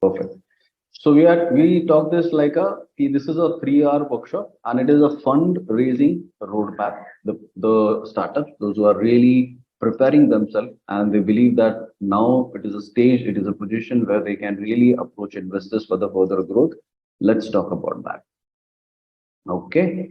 Perfect. So we talk this like this is a 3 hour workshop and it is a fundraising roadmap. The startups, those who are really preparing themselves and they believe that now it is a stage, it is a position where they can really approach investors for the further growth. Let's talk about that. Okay.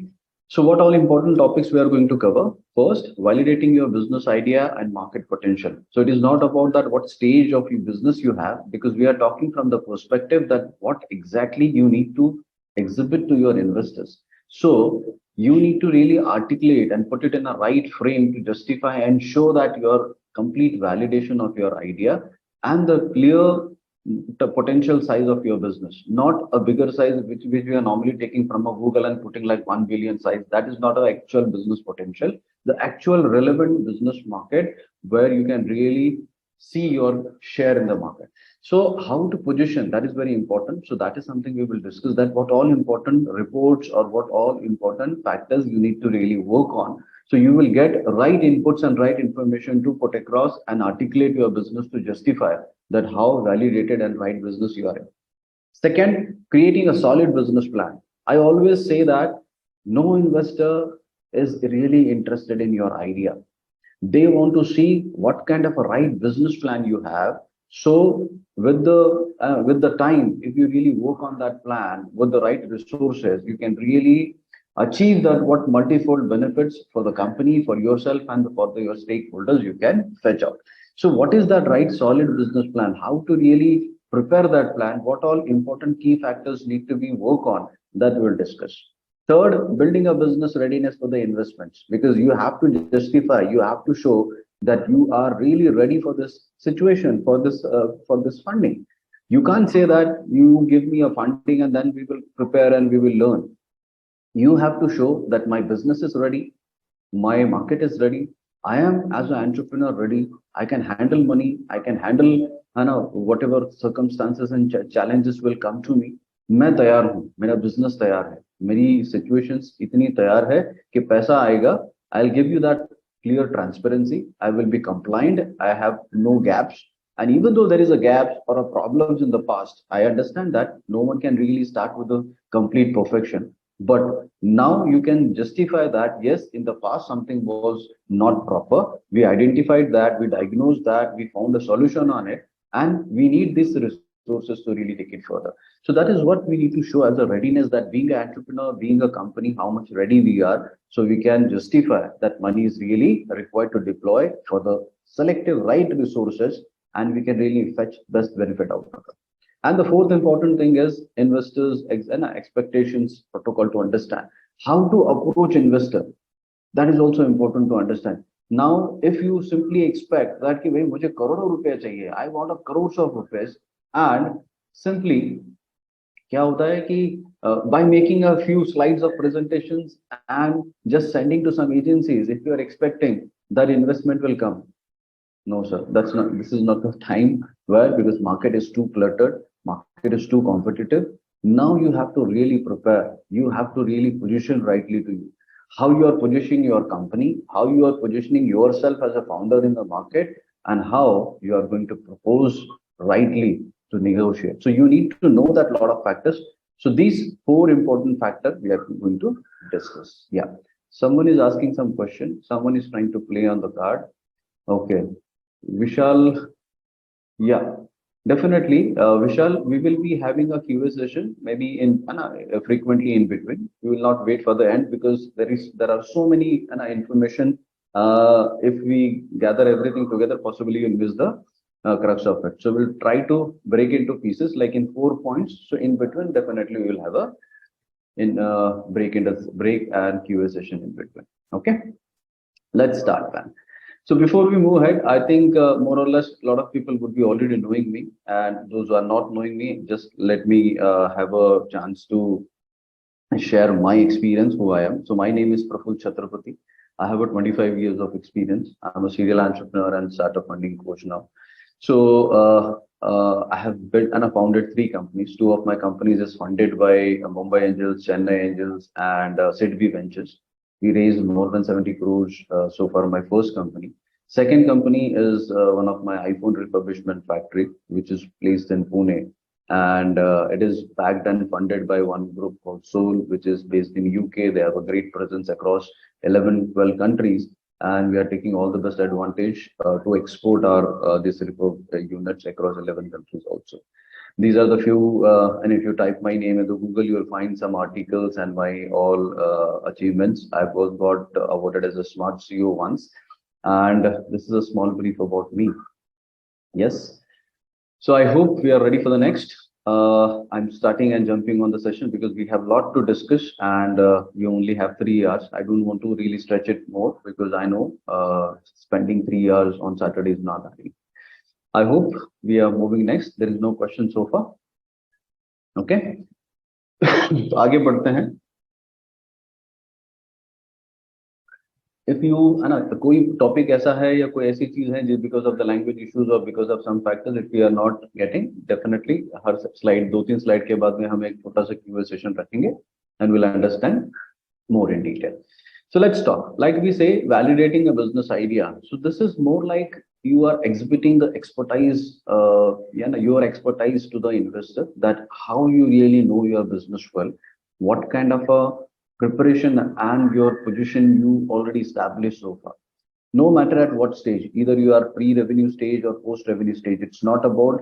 So what all important topics we are going to cover? First, validating your business idea and market potential. So it is not about that what stage of your business you have, because we are talking from the perspective that what exactly you need to exhibit to your investors. So you need to really articulate and put it in a right frame to justify and show that your complete validation of your idea and the clear the potential size of your business, not a bigger size which we are normally taking from a Google and putting like 1 billion size. That is not our actual business potential. The actual relevant business market where you can really see your share in the market. So how to position, that is very important. So that is something we will discuss, that what all important reports or what all important factors you need to really work on. So you will get right inputs and right information to put across and articulate your business to justify that how validated and right business you are in. Second, creating a solid business plan. I always say that no investor is really interested in your idea. They want to see what kind of a right business plan you have. So with the time, if you really work on that plan with the right resources, you can really achieve that what multifold benefits for the company, for yourself, and for your stakeholders you can fetch out. So what is that right solid business plan? How to really prepare that plan? What all important key factors need to be worked on? That we'll discuss. Third, building a business readiness for the investments, because you have to justify, you have to show that you are really ready for this situation, for this funding. You can't say that you give me a funding and then we will prepare and we will learn. You have to show that my business is ready, my market is ready, I am as an entrepreneur ready, I can handle money, I can handle whatever circumstances and challenges will come to me. मैं तैयार हूँ, मेरा business तैयार है, मेरी situations इतनी तैयार है कि पैसा आएगा. I'll give you that clear transparency. I will be compliant. I have no gaps. And even though there is a gap or a problems in the past, I understand that no one can really start with a complete perfection. But now you can justify that, yes, in the past something was not proper. We identified that, we diagnosed that, we found a solution on it, and we need these resources to really take it further. So that is what we need to show as a readiness, that being an entrepreneur, being a company, how much ready we are, so we can justify that money is really required to deploy for the selective right resources, and we can really fetch best benefit out of it. And the fourth important thing is investors' expectations protocol to understand how to approach investor. That is also important to understand. Now, if you simply expect that कि भाई मुझे करोड़ों रुपए चाहिए, I want a crores of rupees, and simply क्या होता है कि by making a few slides of presentations and just sending to some agencies, if you are expecting that investment will come, no, sir, that's not, this is not the time where, because market is too cluttered, market is too competitive. Now you have to really prepare. You have to really position rightly to you. How you are positioning your company, how you are positioning yourself as a founder in the market, and how you are going to propose rightly to negotiate. So you need to know that lot of factors. So these four important factors we are going to discuss. Yeah. Someone is asking some question. Someone is trying to play on the card. Okay. Vishal, yeah, definitely. Vishal, we will be having a Q&A session, maybe in frequently in between. We will not wait for the end, because there are so many information. If we gather everything together, possibly you'll miss the crux of it. So we'll try to break into pieces, like in 4 points. So in between, definitely we will have a break and Q&A session in between. Okay, let's start then. So before we move ahead, I think more or less a lot of people would be already knowing me, and those who are not knowing me, just let me have a chance to share my experience, who I am. So my name is Praful Chatrapati. I have a 25 years of experience. I'm a serial entrepreneur and startup funding coach now. So I have built and I founded 3 companies. 2 of my companies is funded by Mumbai Angels, Chennai Angels, and Sidvi Ventures. We raised more than 70 crores so far. My first company. Second company is one of my iPhone refurbishment factory, which is placed in Pune. and it is backed and funded by one group called Soul, which is based in UK. They have a great presence across 11, 12 countries, and we are taking all the best advantage to export our this repo units across 11 countries also. These are the few, and if you type my name into Google, you will find some articles and my all achievements. I've was got awarded as a smart CEO once, and this is a small brief about me. Yes. So I hope we are ready for the next. I'm starting and jumping on the session because we have a lot to discuss, and we only have 3 hours. I don't want to really stretch it more because I know spending 3 hours on Saturday is not happening. I hope we are moving next. There is no question so far. Okay. तो आगे बढ़ते हैं. If you है ना कोई topic ऐसा है या कोई ऐसी चीज है जिस because of the language issues और because of some factors if we are not getting, definitely हर स्लाइड 2-3 स्लाइड के बाद में हम एक छोटा सा क्यूए सेशन रखेंगे and will understand more in detail. So let's talk. Like we say, validating a business idea. So this is more like you are exhibiting the expertise, your expertise to the investor, that how you really know your business well, what kind of a preparation and your position you already established so far. No matter at what stage, either you are pre-revenue stage or post-revenue stage, it's not about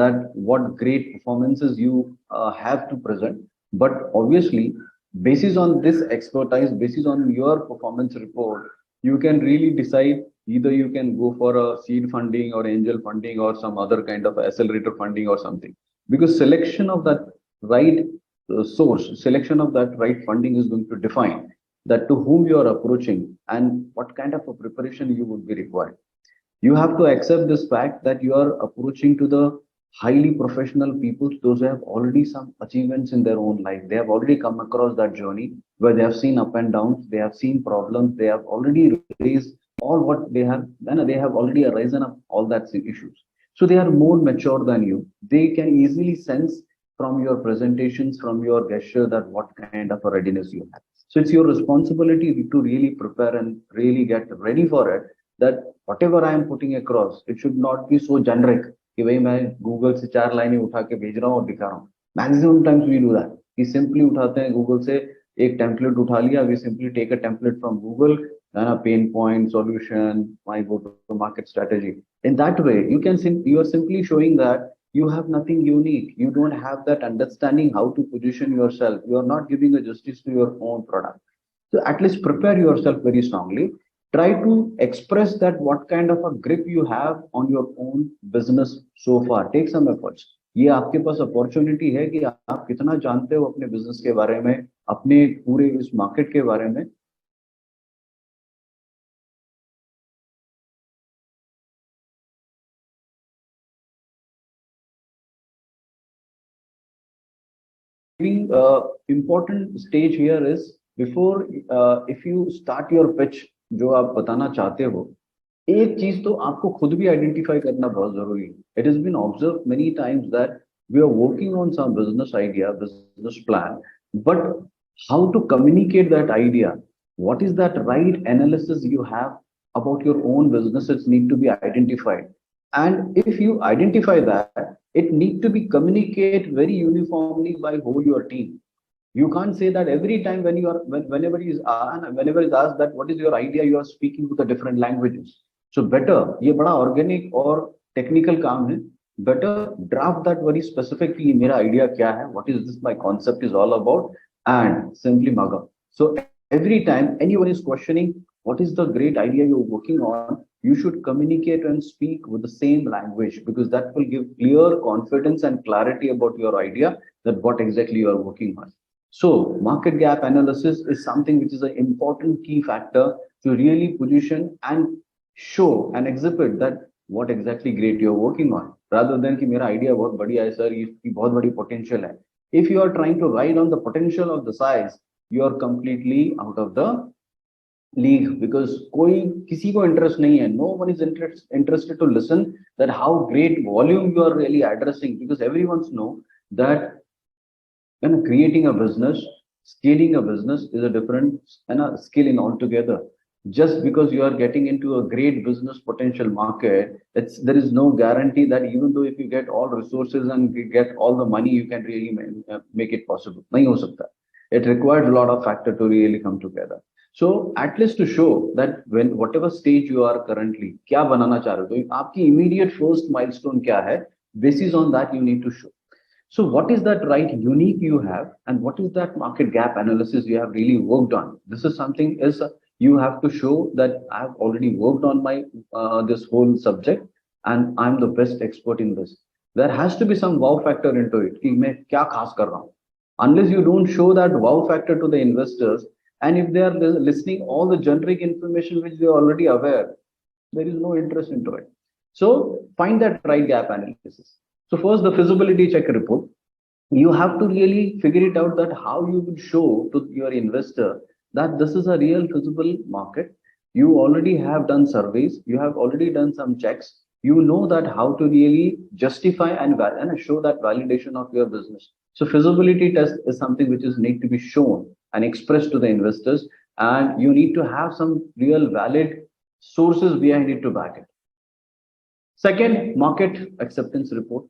that what great performances you have to present, but obviously basis on this expertise, basis on your performance report, you can really decide either you can go for a seed funding or angel funding or some other kind of accelerator funding or something. Because selection of that right source, selection of that right funding is going to define that to whom you are approaching and what kind of a preparation you would be required. You have to accept this fact that you are approaching to the highly professional people, those who have already some achievements in their own life. They have already come across that journey where they have seen up and downs, they have seen problems, they have already raised all what they have, they have already arisen up all that issues. So they are more mature than you. They can easily sense from your presentations, from your gesture, that what kind of a readiness you have. So it's your responsibility to really prepare and really get ready for it, that whatever I am putting across, it should not be so generic कि भाई मैं Google से 4 लाइनें उठा के भेज रहा हूँ और दिखा रहा हूँ. Maximum times we do that कि सिंपली उठाते हैं गूगल से एक टेम्पलेट उठा लिया, we simply take a template from Google, ना pain point solution, my go to market strategy. In that way you are simply showing that you have nothing unique, you don't have that understanding how to position yourself, you are not giving a justice to your own product. So at least prepare yourself very strongly. Try to express that what kind of a grip you have on your own business so far. Take some efforts. ये आपके पास opportunity है कि आप कितना जानते हो अपने business के बारे में, अपने पूरे इस मार्केट के बारे में. Important stage here is before if you start your pitch, जो आप बताना चाहते हो, एक चीज तो आपको खुद भी आइडेंटिफाई करना बहुत जरूरी है. It has been observe many times that we are working on some business idea, business plan, but how to communicate that idea, what is that right analysis you have about your own businesses need to be identified. And if you identify that, it need to be communicated very uniformly by whole your team. You can't say that every time when you are whenever is asked that what is your idea, you are speaking with the different languages. So better, ये बड़ा organic और technical काम है. Better draft that very specifically. मेरा idea क्या है? What is this? My concept is all about, and simply mug up. So every time anyone is questioning what is the great idea you're working on, you should communicate and speak with the same language, because that will give clear confidence and clarity about your idea, that what exactly you are working on. So market gap analysis is something which is an important key factor to really position and show and exhibit that what exactly great you're working on, rather than कि मेरा idea बहुत बढ़िया है sir, इसकी बहुत बड़ी potential है. If you are trying to ride on the potential of the size, you are completely out of the league, because कोई किसी को interest नहीं है. No one is interested to listen that how great volume you are really addressing, because everyone know that when creating a business, scaling a business is a different and a skill in altogether. Just because you are getting into a great business potential market, there is no guarantee that even though if you get all resources and you get all the money, you can really make it possible. नहीं हो सकता. It requires a lot of factor to really come together. So at least to show that when whatever stage you are currently, क्या बनाना चाह रहे हो, तो आपकी immediate first milestone क्या है, basis on that you need to show. So what is that right unique you have, and what is that market gap analysis you have really worked on? This is something is you have to show that I have already worked on my this whole subject, and I'm the best expert in this. There has to be some wow factor into it. कि मैं क्या खास कर रहा हूँ. Unless you don't show that wow factor to the investors, and if they are listening all the generic information which they are already aware, there is no interest into it. So find that right gap analysis. So first, the feasibility check report. You have to really figure it out that how you will show to your investor that this is a real feasible market. You already have done surveys. You have already done some checks. You know that how to really justify and show that validation of your business. So feasibility test is something which is need to be shown and expressed to the investors, and you need to have some real valid sources behind it to back it. Second, market acceptance report.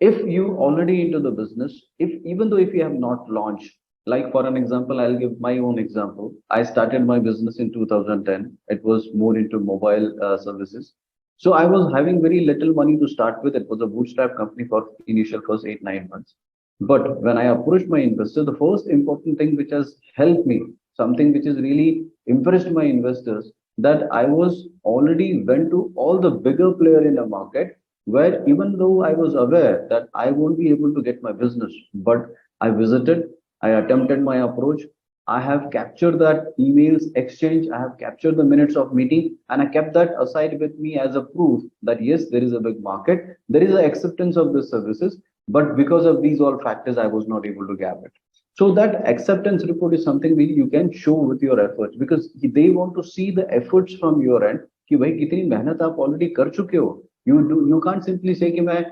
If you already into the business, if even though if you have not launched, like for an example, I'll give my own example. I started my business in 2010. It was more into mobile services. So I was having very little money to start with. It was a bootstrap company for initial first 8, 9 months. But when I approached my investor, the first important thing which has helped me, something which has really impressed my investors, that I was already went to all the bigger player in the market, where even though I was aware that I won't be able to get my business, but I visited, I attempted my approach. I have captured that emails exchange, I have captured the minutes of meeting, and I kept that aside with me as a proof that yes, there is a big market, there is an acceptance of the services, but because of these all factors, I was not able to grab it. So that acceptance report is something that you can show with your efforts, because they want to see the efforts from your end कि भाई कितनी मेहनत आप already कर चुके हो. You can't simply say कि मैं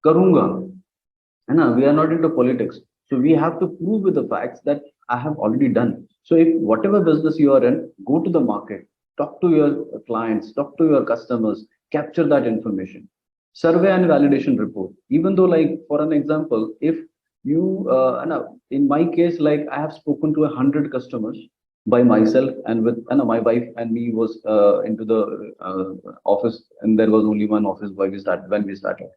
करूंगा, है ना? We are not into politics, so we have to prove with the facts that I have already done. So if whatever business you are in, go to the market, talk to your clients, talk to your customers, capture that information. Survey and validation report. Even though, like for an example, if you in my case, like I have spoken to 100 customers by myself, and with my wife and me was into the office, and there was only one office when we started.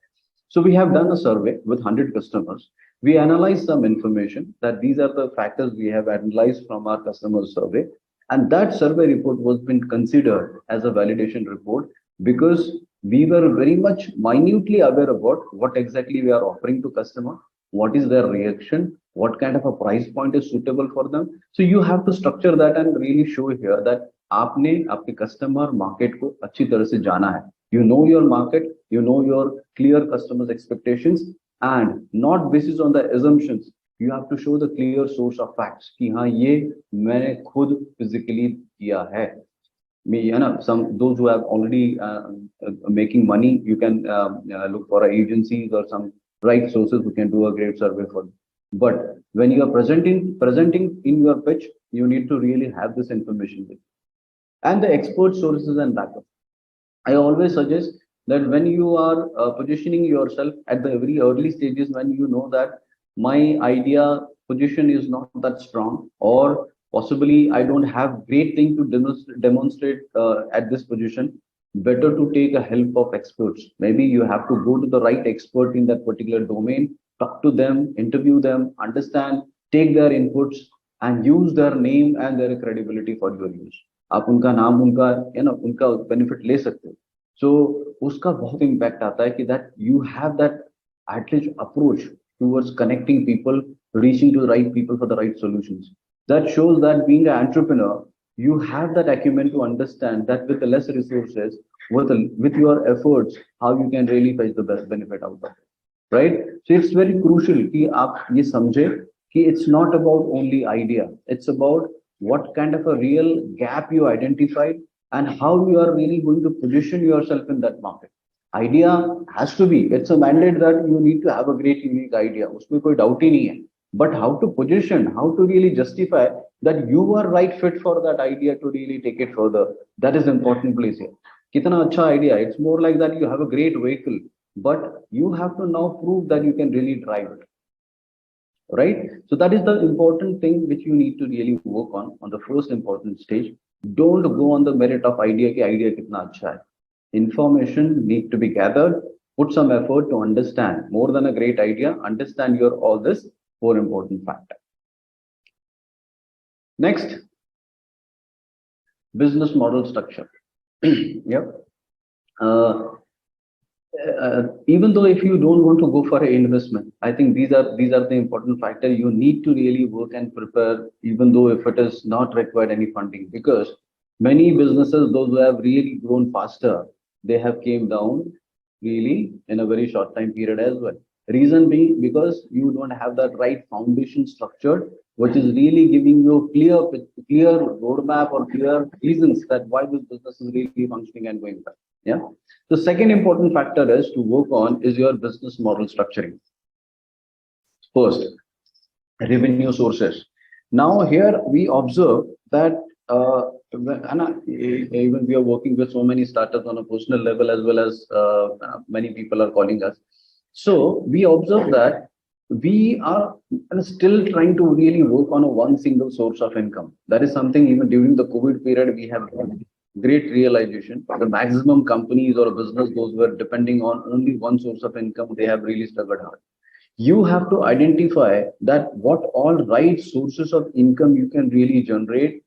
So we have done a survey with 100 customers. We analyzed some information that these are the factors we have analyzed from our customer survey, and that survey report was been considered as a validation report, because we were very much minutely aware about what exactly we are offering to customer, what is their reaction, what kind of a price point is suitable for them. So you have to structure that and really show here that आपने आपके customer market को अच्छी तरह से जाना है. You know your market, you know your clear customers expectations, and not basis on the assumptions. You have to show the clear source of facts कि हाँ ये मैंने खुद physically किया है. Me, some those who have already making money, you can look for agencies or some right sources who can do a great survey for you. But when you are presenting in your pitch, you need to really have this information with you. And the expert sources and backup. I always suggest that when you are positioning yourself at the very early stages, when you know that my idea position is not that strong, or possibly I don't have great thing to demonstrate at this position, better to take a help of experts. Maybe you have to go to the right expert in that particular domain, talk to them, interview them, understand, take their inputs, and use their name and their credibility for your use. आप उनका नाम, उनका benefit ले सकते हो. So उसका बहुत impact आता है कि that you have that at least approach towards connecting people, reaching to the right people for the right solutions. That shows that being an entrepreneur, you have that acumen to understand that with the less resources, with your efforts, how you can really fetch the best benefit out of it, right? So it's very crucial कि आप ये समझे कि it's not about only idea, it's about what kind of a real gap you identified and how you are really going to position yourself in that market. Idea has to be, it's a mandate that you need to have a great unique idea, उसमें कोई doubt ही नहीं है. But how to position, how to really justify that you are right fit for that idea to really take it further. That is important place here. Kitna acha idea. It's more like that you have a great vehicle, but you have to now prove that you can really drive it, right? So that is the important thing which you need to really work on the first important stage. Don't go on the merit of idea ki idea kitna acha hai. Information need to be gathered. Put some effort to understand more than a great idea. Understand your all this four important factor. Next, business model structure. Yep. Uh, Even though if you don't want to go for an investment, I think these are the important factor you need to really work and prepare, even though if it is not required any funding, because many businesses, those who have really grown faster, they have came down really in a very short time period as well. Reason being because you don't have that right foundation structured, which is really giving you clear roadmap or clear reasons that why this business is really functioning and going well. Yeah. The second important factor is to work on is your business model structuring. First, revenue sources. Now here we observe that even we are working with so many startups on a personal level as well as many people are calling us. So we observe that we are still trying to really work on a one single source of income. That is something even during the COVID period we have great realization. The maximum companies or business those were depending on only one source of income, they have really struggled hard. You have to identify that what all right sources of income you can really generate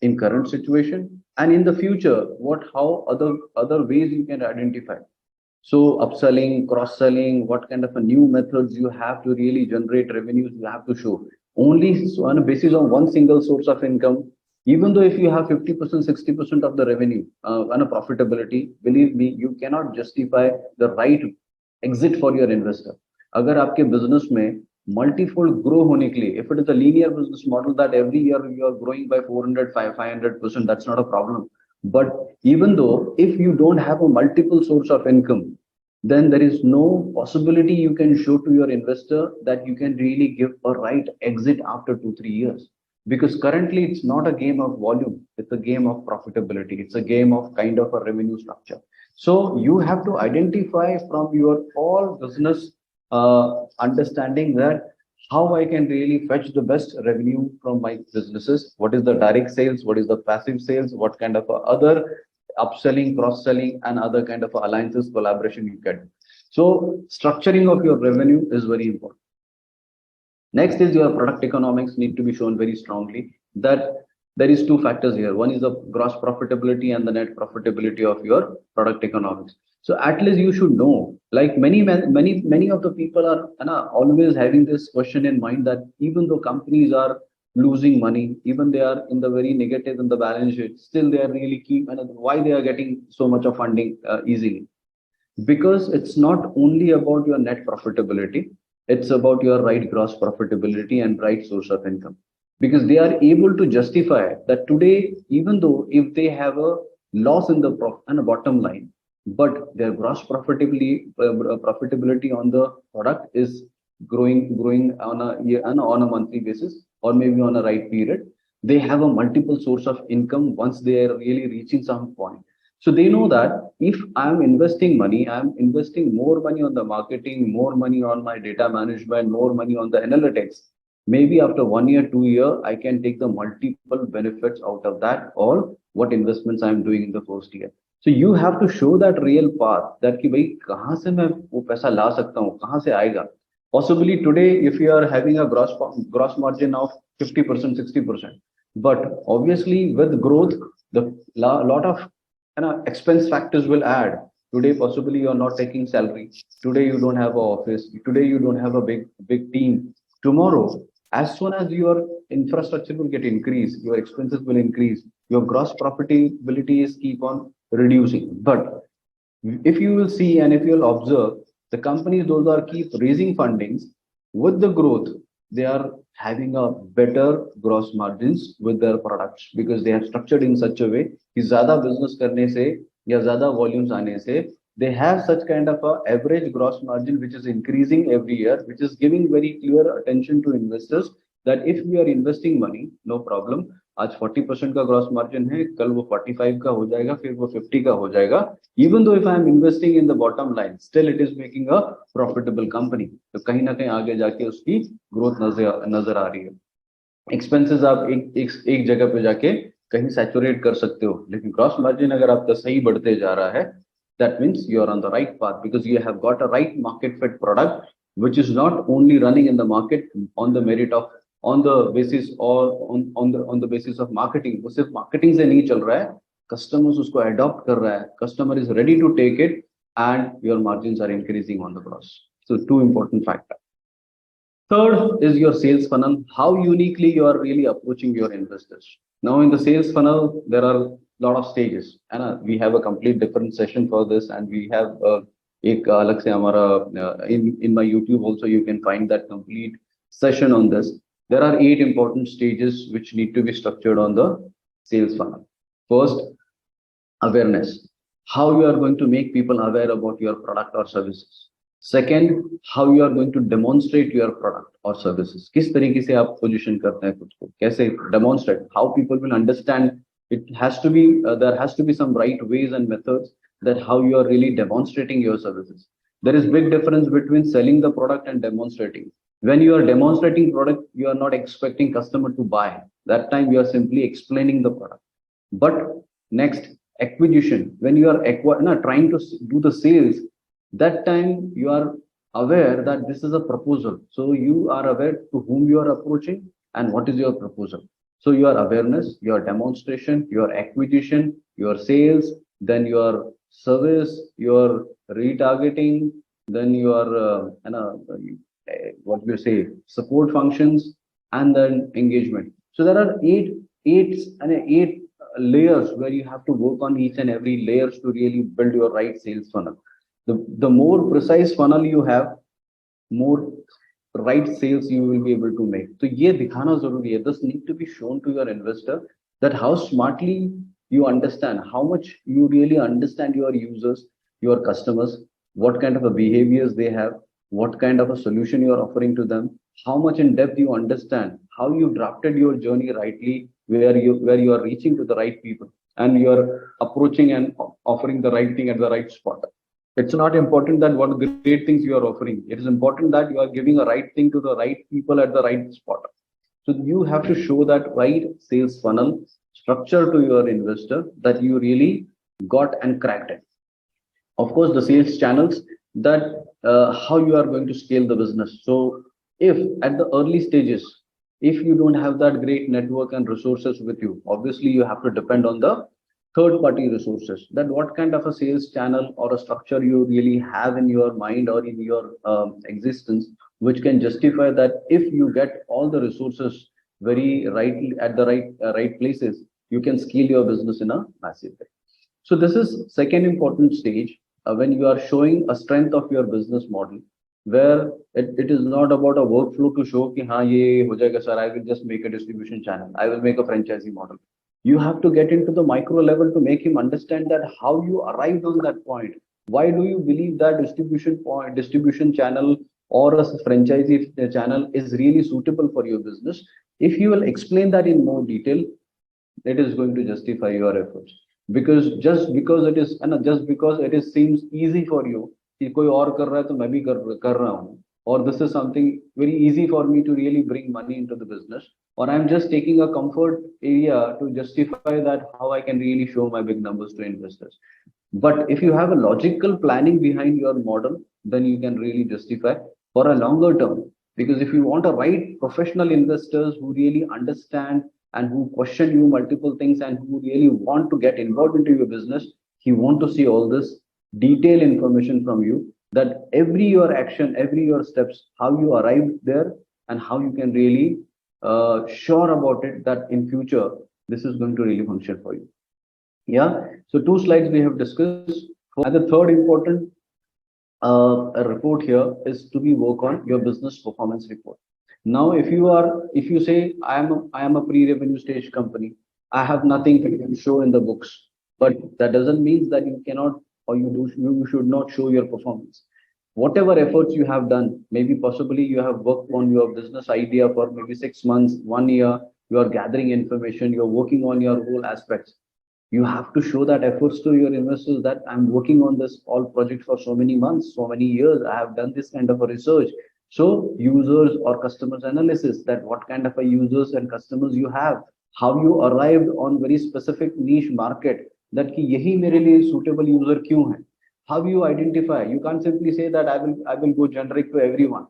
in current situation, and in the future what how other ways you can identify. So upselling, cross-selling, what kind of a new methods you have to really generate revenues, you have to show. Only on a basis of one single source of income, even though if you have 50%, 60% of the revenue and a profitability, believe me, you cannot justify the right exit for your investor. अगर आपके business में multifold grow होने के लिए, if it is a linear business model that every year you are growing by 400, 500%, that's not a problem. But even though if you don't have a multiple source of income, then there is no possibility you can show to your investor that you can really give a right exit after 2, 3 years. Because currently it's not a game of volume, it's a game of profitability, it's a game of kind of a revenue structure. So you have to identify from your all business understanding that how I can really fetch the best revenue from my businesses. What is the direct sales? What is the passive sales? What kind of other upselling, cross-selling, and other kind of alliances, collaboration you get. So structuring of your revenue is very important. Next is your product economics need to be shown very strongly that there is two factors here. One is the gross profitability and the net profitability of your product economics. So at least you should know, like many of the people are always having this question in mind that even though companies are losing money, even they are in the very negative in the balance sheet, still they are really keep and why they are getting so much of funding easily. Because it's not only about your net profitability, it's about your right gross profitability and right source of income. Because they are able to justify that today, even though if they have a loss in the bottom line, but their gross profitability on the product is growing on a year and on a monthly basis, or maybe on a right period, they have a multiple source of income once they are really reaching some point. So they know that if I'm investing money, I'm investing more money on the marketing, more money on my data management, more money on the analytics. Maybe after 1 year, 2 year, I can take the multiple benefits out of that or what investments I'm doing in the first year. So you have to show that real path that कि भाई कहाँ से मैं वो पैसा ला सकता हूँ, कहाँ से आएगा. Possibly today, if you are having a gross margin of 50%, 60%, but obviously with growth, the lot of expense factors will add. Today, possibly you're not taking salary. Today, you don't have an office. Today, you don't have a big team. Tomorrow, as soon as your infrastructure will get increased, your expenses will increase, your gross profitability is keep on reducing. But if you will see and if you will observe, the companies those are keep raising fundings with the growth, they are having a better gross margins with their products because they have structured in such a way कि ज़्यादा business करने से या ज़्यादा volumes आने से they have such kind of a average gross margin which is increasing every year, which is giving very clear attention to investors that if we are investing money, no problem, आज 40% का gross margin है, कल वो 45 का हो जाएगा, फिर वो 50 का हो जाएगा. Even though if I am investing in the bottom line, still it is making a profitable company. तो कहीं ना कहीं आगे जाके उसकी ग्रोथ नजर आ रही है. एक्सपेंसेस आप एक जगह पे जाके कहीं सैचुरेट कर सकते हो, लेकिन क्रॉस मार्जिन अगर आपका सही बढ़ते जा रहा है, that means you are on the right path because you have got a right market fit product which is not only running in the market on the merit of on the basis or on the basis of marketing. वो सिर्फ marketing से नहीं चल रहा है, customers उसको adopt कर रहा है, customer is ready to take it and your margins are increasing on the gross. So two important factors. Third is your sales funnel, how uniquely you are really approaching your investors. Now in the sales funnel, there are a lot of stages, and we have a complete different session for this, and we have एक अलग से हमारा in my YouTube also you can find that complete session on this. There are 8 important stages which need to be structured on the sales funnel. First, awareness, how you are going to make people aware about your product or services. Second, how you are going to demonstrate your product or services. किस तरीके से आप position करते हैं खुद को, कैसे demonstrate, how people will understand. It has to be there has to be some right ways and methods that how you are really demonstrating your services. There is big difference between selling the product and demonstrating. When you are demonstrating product, you are not expecting customer to buy. That time you are simply explaining the product. But next, acquisition, when you are trying to do the sales, that time you are aware that this is a proposal. So you are aware to whom you are approaching and what is your proposal. So your awareness, your demonstration, your acquisition, your sales, then your service, your retargeting, then your what do you say, support functions, and then engagement. So there are eight layers where you have to work on each and every layers to really build your right sales funnel. The more precise funnel you have, more right sales you will be able to make. So ये दिखाना जरूरी है. This need to be shown to your investor that how smartly you understand, how much you really understand your users, your customers, what kind of a behaviors they have, what kind of a solution you are offering to them, how much in depth you understand, how you drafted your journey rightly, where you are reaching to the right people, and you are approaching and offering the right thing at the right spot. It's not important that what great things you are offering. It is important that you are giving a right thing to the right people at the right spot. So you have to show that right sales funnel structure to your investor that you really got and cracked it. Of course, the sales channels, that how you are going to scale the business. So if at the early stages, if you don't have that great network and resources with you, obviously you have to depend on the third party resources. That what kind of a sales channel or a structure you really have in your mind or in your existence, which can justify that if you get all the resources very rightly at the right places, you can scale your business in a massive way. So this is second important stage when you are showing a strength of your business model, where it is not about a workflow to show कि हाँ ये हो जाएगा sir, I will just make a distribution channel, I will make a franchisee model. You have to get into the micro level to make him understand that how you arrived on that point. Why do you believe that distribution channel or a franchisee channel is really suitable for your business? If you will explain that in more detail, it is going to justify your efforts. Because just because it is seems easy for you कि कोई और कर रहा है तो मैं भी कर रहा हूँ, or this is something very easy for me to really bring money into the business, or I'm just taking a comfort area to justify that how I can really show my big numbers to investors. But if you have a logical planning behind your model, then you can really justify for a longer term. Because if you want a right professional investors who really understand and who question you multiple things and who really want to get involved into your business, he want to see all this detailed information from you, that every your action, every your steps, how you arrived there and how you can really sure about it that in future this is going to really function for you. Yeah, so 2 slides we have discussed. And the third important report here is to be work on your business performance report. Now if you say I am a pre-revenue stage company, I have nothing to show in the books, but that doesn't mean that you cannot or you should not show your performance. whatever efforts you have done, maybe possibly you have worked on your business idea for maybe 6 months, 1 year, you are gathering information, you're working on your whole aspects. You have to show that efforts to your investors that I'm working on this all project for so many months, so many years. I have done this kind of a research. So users or customers analysis, that what kind of a users and customers you have, how you arrived on very specific niche market, that कि यही मेरे लिए suitable user क्यों है. How you identify? You can't simply say that I will go generic to everyone.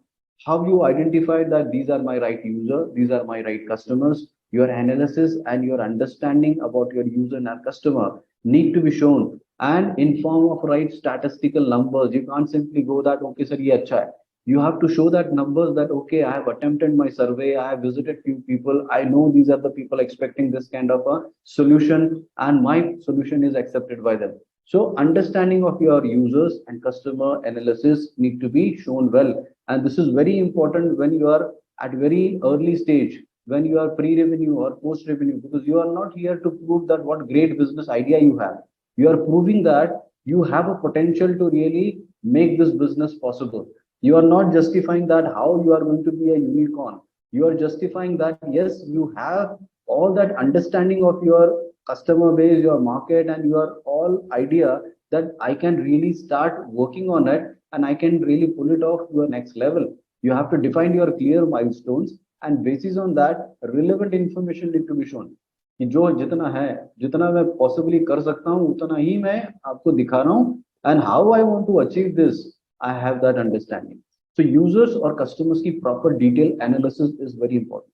How you identify that these are my right user, these are my right customers. Your analysis and your understanding about your user and customer need to be shown, and in form of right statistical numbers. You can't simply go that okay sir ye acha hai. You have to show that numbers, that okay, I have attempted my survey, I have visited few people, I know these are the people expecting this kind of a solution, and my solution is accepted by them. So understanding of your users and customer analysis need to be shown well. And this is very important when you are at very early stage, when you are pre-revenue or post-revenue, because you are not here to prove that what great business idea you have. You are proving that you have a potential to really make this business possible. You are not justifying that how you are going to be a unicorn. You are justifying that yes, you have all that understanding of your customer base, your market, and your all idea that I can really start working on it and I can really pull it off to a next level. You have to define your clear milestones, and basis on that relevant information need to be shown कि जो जितना है, जितना मैं possibly कर सकता हूँ उतना ही मैं आपको दिखा रहा हूँ, and how I want to achieve this, I have that understanding. So users or customers की proper detail analysis is very important.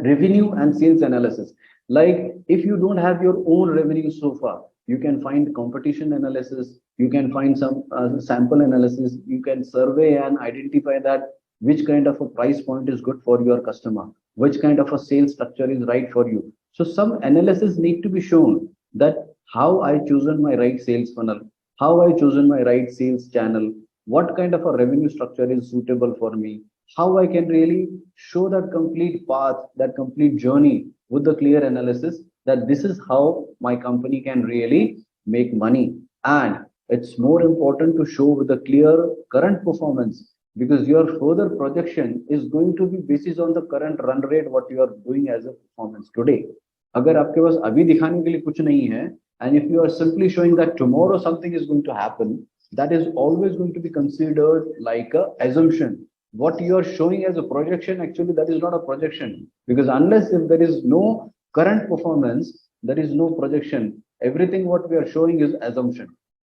Revenue and sales analysis, like if you don't have your own revenue so far, you can find competition analysis, you can find some sample analysis, you can survey and identify that which kind of a price point is good for your customer, which kind of a sales structure is right for you. So some analysis need to be shown, that how I chosen my right sales funnel, how I chosen my right sales channel, what kind of a revenue structure is suitable for me, how I can really show that complete path, that complete journey with the clear analysis, that this is how my company can really make money. And it's more important to show with a clear current performance, because your further projection is going to be basis on the current run rate, what you are doing as a performance today. अगर आपके पास अभी दिखाने के लिए कुछ नहीं है, and if you are simply showing that tomorrow something is going to happen, that is always going to be considered like a assumption. What you are showing as a projection, actually that is not a projection, because unless if there is no current performance, there is no projection. Everything what we are showing is assumption.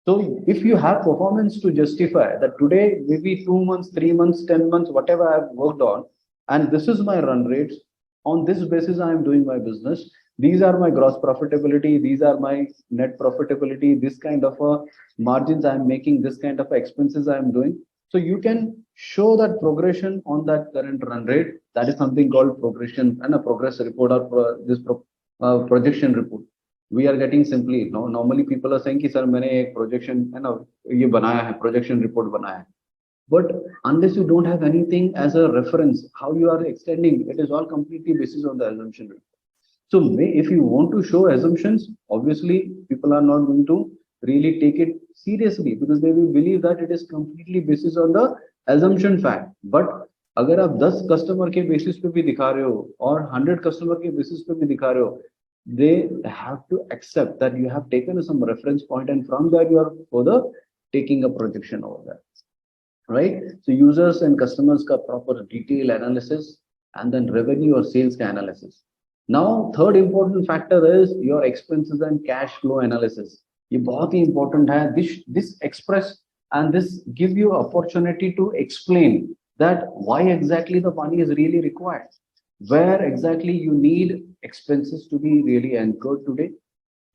So if you have performance to justify that today, maybe 2 months, 3 months, 10 months, whatever I have worked on, and this is my run rates, on this basis I am doing my business, these are my gross profitability, these are my net profitability, this kind of margins I am making, this kind of expenses I am doing. So you can show that progression on that current run rate. That is something called progression and a progress report, or projection report. We are getting simply, no, normally people are saying कि sir मैंने एक projection है ना ये बनाया है, projection report बनाया है. But unless you don't have anything as a reference, how you are extending, it is all completely basis on the assumption. So if you want to show assumptions, obviously people are not going to really take it seriously, because they will believe that it is completely basis on the assumption fact. But अगर आप 10 customer के basis पे भी दिखा रहे हो और 100 customer के बेसिस पे भी दिखा रहे हो, they have to accept that you have taken some reference point, and from that you are further taking a projection over that, right? So users and customers का proper detail analysis, and then revenue or sales का analysis. Now third important factor is your expenses and cash flow analysis. ये बहुत ही important है. This express and this give you opportunity to explain that why exactly the money is really required, where exactly you need expenses to be really incurred today,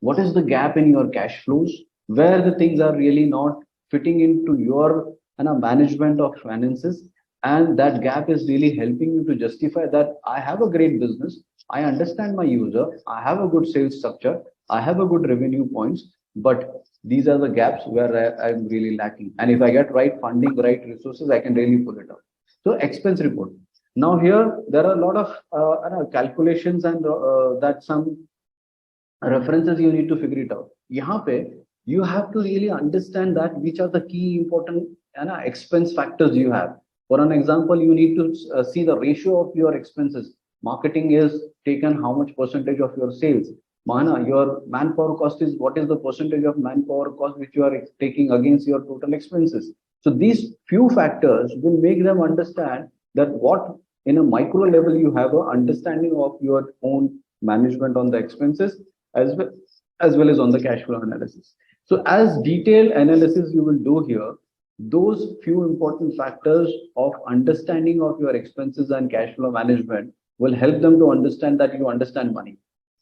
what is the gap in your cash flows, where the things are really not fitting into your management of finances, and that gap is really helping you to justify that I have a great business, I understand my user, I have a good sales structure, I have a good revenue points, but these are the gaps where I'm really lacking. And if I get right funding, right resources, I can really pull it up. So expense report. Now here, there are a lot of calculations and that some references you need to figure it out. यहाँ पे you have to really understand that which are the key important expense factors you have. For an example, you need to see the ratio of your expenses. Marketing is taken how much percentage of your sales. Mahana, your manpower cost is what is the percentage of manpower cost which you are taking against your total expenses. So these few factors will make them understand that what in a micro level you have an understanding of your own management on the expenses as well as on the cash flow analysis. So as detailed analysis you will do here, those few important factors of understanding of your expenses and cash flow management will help them to understand that you understand money,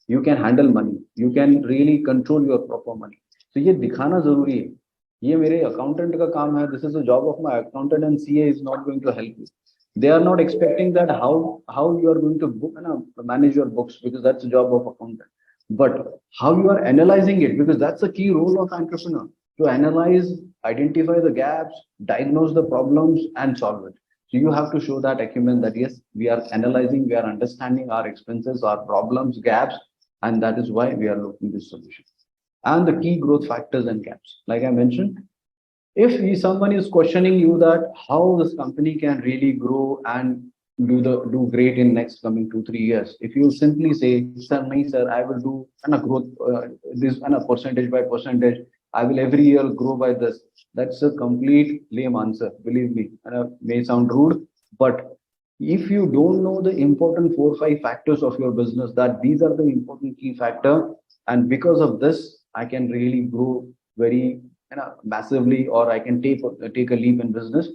you can handle money, you can really control your proper money. So ये दिखाना जरूरी है, ये मेरे accountant का काम है, this is the job of my accountant, and CA is not going to help you. They are not expecting that how you are going to manage your books, because that's the job of accountant. But how you are analyzing it, because that's the key role of entrepreneur, to analyze, identify the gaps, diagnose the problems, and solve it. So you have to show that acumen that yes, we are analyzing, we are understanding our expenses, our problems, gaps, and that is why we are looking this solution. And the key growth factors and gaps, like I mentioned, if someone is questioning you that how this company can really grow and do great in next coming 2 3 years, if you simply say, sir, nahi sir, I will do and a growth this and a percentage by percentage, I will every year grow by this, that's a complete lame answer, believe me, and it may sound rude, but if you don't know the important 4 5 factors of your business, that these are the important key factor, and because of this I can really grow very massively, or I can take a leap in business,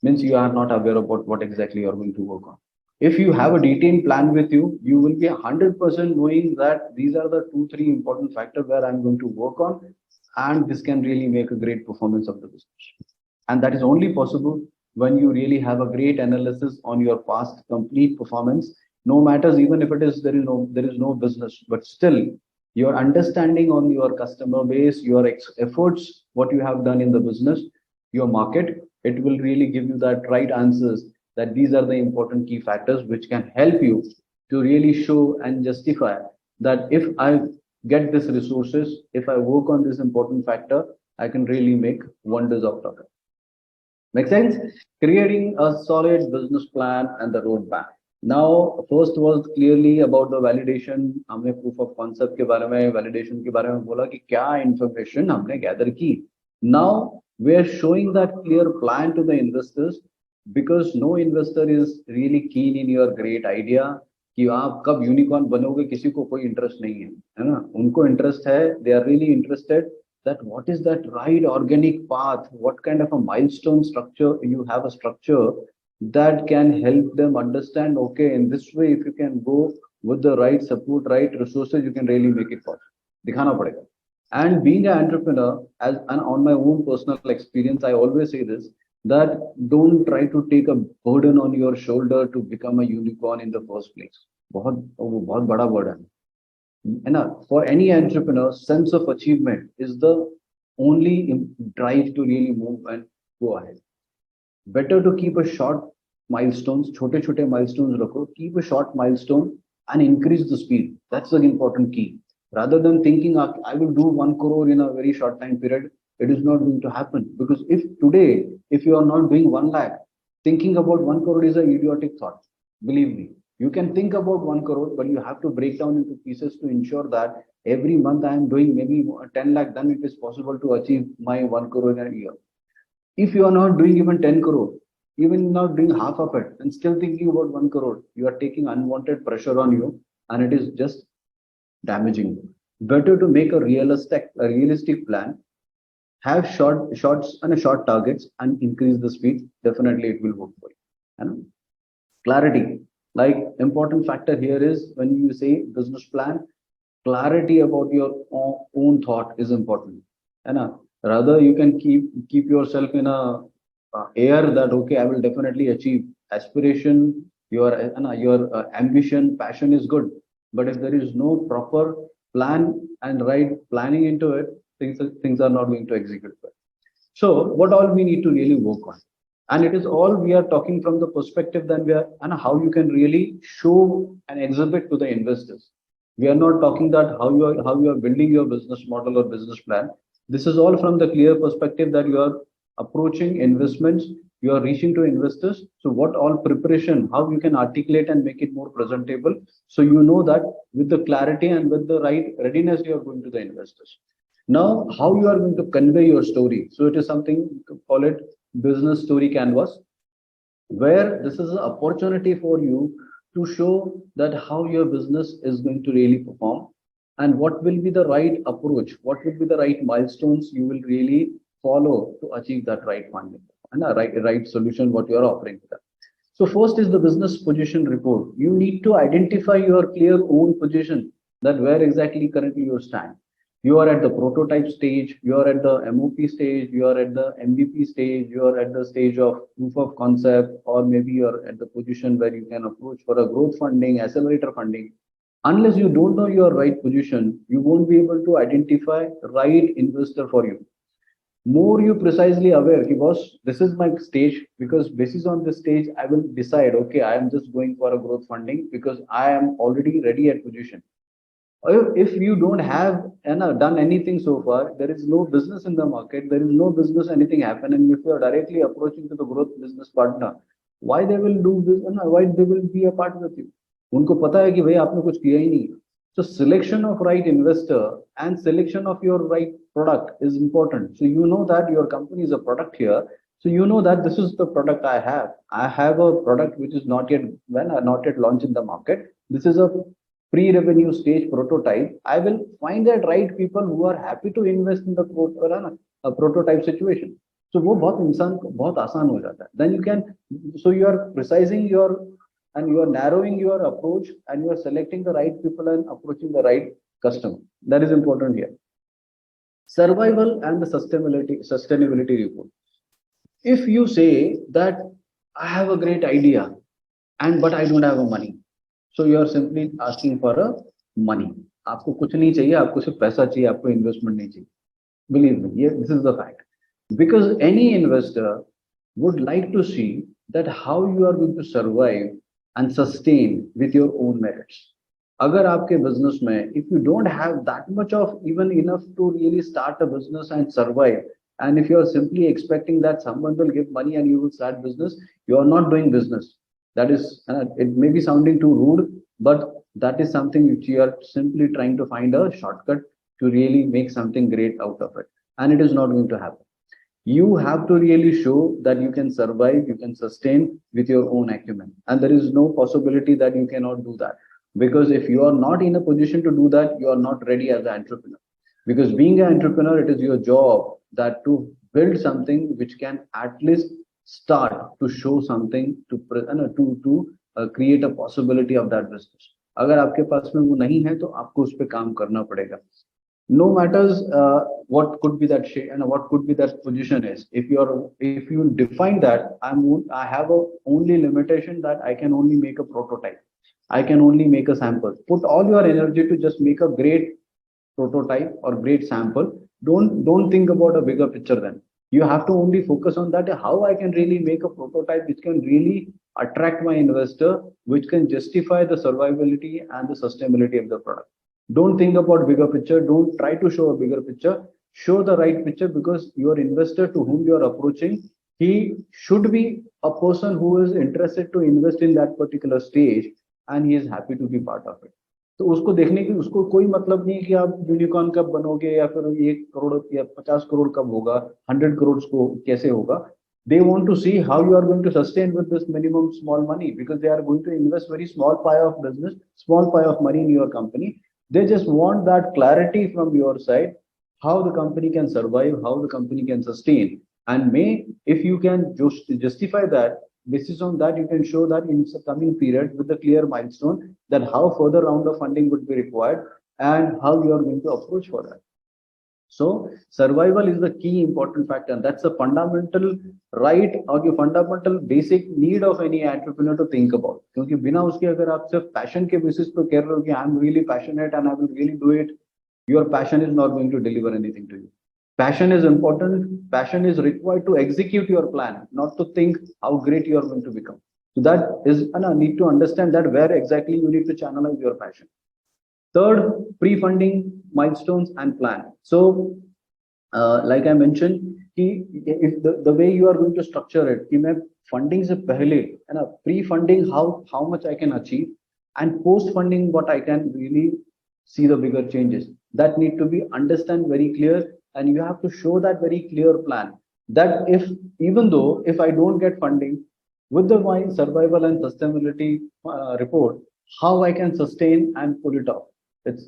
means you are not aware about what exactly you are going to work on. If you have a detailed plan with you, you will be 100% knowing that these are the 2 3 important factors where I'm going to work on, and this can really make a great performance of the business. And that is only possible when you really have a great analysis on your past complete performance. No matters, even if it is there is no business, but still your understanding on your customer base, your efforts, what you have done in the business, your market, it will really give you that right answers, that these are the important key factors which can help you to really show and justify that if I get this resources, if I work on this important factor, I can really make wonders out of it. Make sense? Creating a solid business plan and the roadmap. Now, first was clearly about the validation. हमने proof of concept के बारे में, validation के बारे में बोला कि क्या information हमने gather की. Now we are showing that clear plan to the investors, because no investor is really keen in your great idea कि आप कब यूनिकॉर्न बनोगे, किसी को कोई इंटरेस्ट नहीं है ना, उनको इंटरेस्ट है, they are really interested that what is that right organic path, what kind of a milestone structure you have, a structure that can help them understand, okay, in this way if you can go with the right support, right resources, you can really make it possible. दिखाना पड़ेगा. And being an entrepreneur, as and on my own personal experience, I always say this, that don't try to take a burden on your shoulder to become a unicorn in the first place. बहुत बड़ा burden. For any entrepreneur, sense of achievement is the only drive to really move and go ahead. Better to keep a short milestones, छोटे milestones रखो, keep a short milestone and increase the speed. That's the important key. Rather than thinking I will do 1 crore in a very short time period, it is not going to happen. Because if today, if you are not doing 1 lakh, thinking about 1 crore is an idiotic thought. Believe me. You can think about 1 crore, but you have to break down into pieces to ensure that every month I am doing maybe 10 lakh, then it is possible to achieve my 1 crore in a year. If you are not doing even 10 crore, even not doing half of it, and still thinking about 1 crore, you are taking unwanted pressure on you, and it is just damaging you. Better to make a realistic plan, have short targets, and increase the speed. Definitely, it will work for you. And clarity. Like important factor here is when you say business plan, clarity about your own thought is important. And rather you can keep yourself in a air that okay, I will definitely achieve aspiration. Your ambition, passion is good, but if there is no proper plan and right planning into it, things are not going to execute well. So what all we need to really work on. And it is all we are talking from the perspective that we are and how you can really show and exhibit to the investors. We are not talking that how you are building your business model or business plan. This is all from the clear perspective that you are approaching investments, you are reaching to investors. So what all preparation, how you can articulate and make it more presentable. So you know that with the clarity and with the right readiness, you are going to the investors. Now, how you are going to convey your story. So it is something, you could call it business story canvas, where this is an opportunity for you to show that how your business is going to really perform and what will be the right approach, what will be the right milestones you will really follow to achieve that right funding and a right solution what you are offering to them. So first is the business position report. You need to identify your clear own position, that where exactly currently you stand. You are at the prototype stage, you are at the MOP stage, you are at the MVP stage, you are at the stage of proof of concept, or maybe you are at the position where you can approach for a growth funding, accelerator funding. Unless you don't know your right position, you won't be able to identify right investor for you. More you precisely aware, ki boss, this is my stage, because basis on this stage I will decide, okay, I am just going for a growth funding because I am already ready at position. If you don't have done anything so far, there is no business in the market, there is no business anything happen, and if you are directly approaching to the growth business partner, why they will do this, why they will be a part with you? उनको पता है कि भाई आपने कुछ किया ही नहीं. So selection of right investor and selection of your right product is important. So you know that your company is a product here. So you know that this is the product I have. I have a product which is not yet not yet launched in the market. This is a pre-revenue stage prototype. I will find that right people who are happy to invest in the prototype situation. So वो बहुत इंसान को बहुत आसान हो जाता है. Then you can, so you are precising your and you are narrowing your approach and you are selecting the right people and approaching the right customer. That is important here. Survival and the sustainability report. If you say that I have a great idea and but I don't have a money, so you are simply asking for a money. आपको कुछ नहीं चाहिए, आपको सिर्फ पैसा चाहिए, आपको investment नहीं चाहिए. Believe me, yeah, this is the fact. Because any investor would like to see that how you are going to survive and sustain with your own merits. अगर आपके business में, if you don't have that much of even enough to really start a business and survive, and if you are simply expecting that someone will give money and you will start business, you are not doing business. That is, it may be sounding too rude, but that is something which you are simply trying to find a shortcut to really make something great out of it, and it is not going to happen. You have to really show that you can survive, you can sustain with your own acumen. And there is no possibility that you cannot do that. Because if you are not in a position to do that, you are not ready as an entrepreneur. Because being an entrepreneur, it is your job that to build something which can at least start to show something to create a possibility of that business. अगर आपके पास में वो नहीं है तो आपको उस पे काम करना पड़ेगा. No matters what could be that shape and what could be that position is. If you define that I have a only limitation that I can only make a prototype, I can only make a sample. Put all your energy to just make a great prototype or great sample. Don't think about a bigger picture then. You have to only focus on that, how I can really make a prototype which can really attract my investor, which can justify the survivability and the sustainability of the product. Don't think about bigger picture. Don't try to show a bigger picture. Show the right picture, because your investor to whom you are approaching, he should be a person who is interested to invest in that particular stage and he is happy to be part of it. तो उसको देखने की उसको कोई मतलब नहीं कि आप यूनिकॉर्न कब बनोगे या फिर 1 करोड़ या 50 करोड़ कब होगा, 100 करोड़ को कैसे होगा. They want to see how you are going to sustain with this minimum small money, because they are going to invest very small pie of business, small pie of money in your company. They just want that clarity from your side, how the company can survive, how the company can sustain. And if you can just justify that, basis on that, you can show that in the coming period with a clear milestone that how further round of funding would be required and how you are going to approach for that. So survival is the key important factor, and that's a fundamental right or the fundamental basic need of any entrepreneur to think about. क्योंकि बिना उसके अगर आप सिर्फ passion के basis पे कह रहे हो कि I'm really passionate and I will really do it, your passion is not going to deliver anything to you. Passion is important. Passion is required to execute your plan, not to think how great you are going to become. So that is, need to understand that where exactly you need to channelize your passion. Third, pre-funding milestones and plan. So, like I mentioned, if the way you are going to structure it, कि मैं funding से पहले है ना, pre-funding how much I can achieve, and post-funding what I can really see the bigger changes. That need to be understand very clear, and you have to show that very clear plan. That if even though if I don't get funding, with the my survival and sustainability report, how I can sustain and pull it off.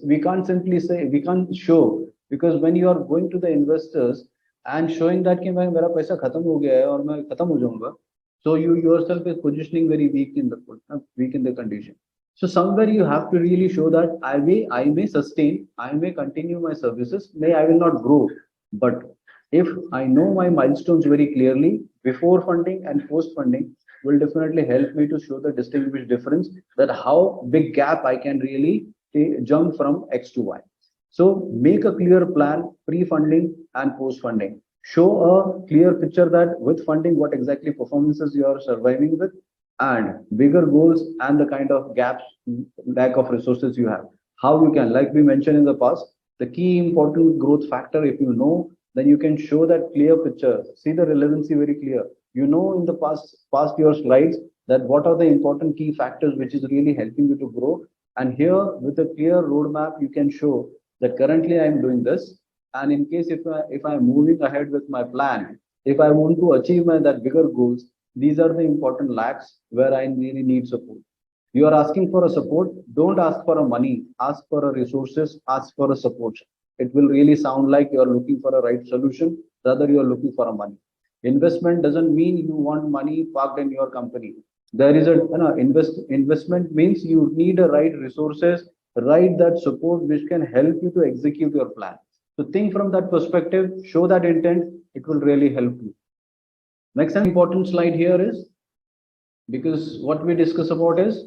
We can't simply say, we can't show, because when you are going to the investors and showing that कि मैं मेरा पैसा खत्म हो गया है और मैं खत्म हो जाऊंगा, so you yourself is positioning very weak in the condition. So somewhere you have to really show that I may sustain, I may continue my services, I will not grow, but if I know my milestones very clearly before funding and post funding, will definitely help me to show the distinguished difference, that how big gap I can really jump from X to Y. So make a clear plan, pre-funding and post-funding. Show a clear picture that with funding, what exactly performances you are surviving with, and bigger goals and the kind of gaps, lack of resources you have. How you can, like we mentioned in the past, the key important growth factor, if you know, then you can show that clear picture, see the relevancy very clear. You know in the past your slides that what are the important key factors which is really helping you to grow. And here with a clear roadmap, you can show that currently I am doing this. And in case if I am moving ahead with my plan, if I want to achieve that bigger goals, these are the important lacks where I really need support. You are asking for a support, don't ask for a money, ask for a resources, ask for a support. It will really sound like you are looking for a right solution, rather you are looking for a money. Investment doesn't mean you want money parked in your company. There is investment means you need a right resources, right that support which can help you to execute your plan. So think from that perspective, show that intent, it will really help you. Next important slide here is, because what we discuss about is,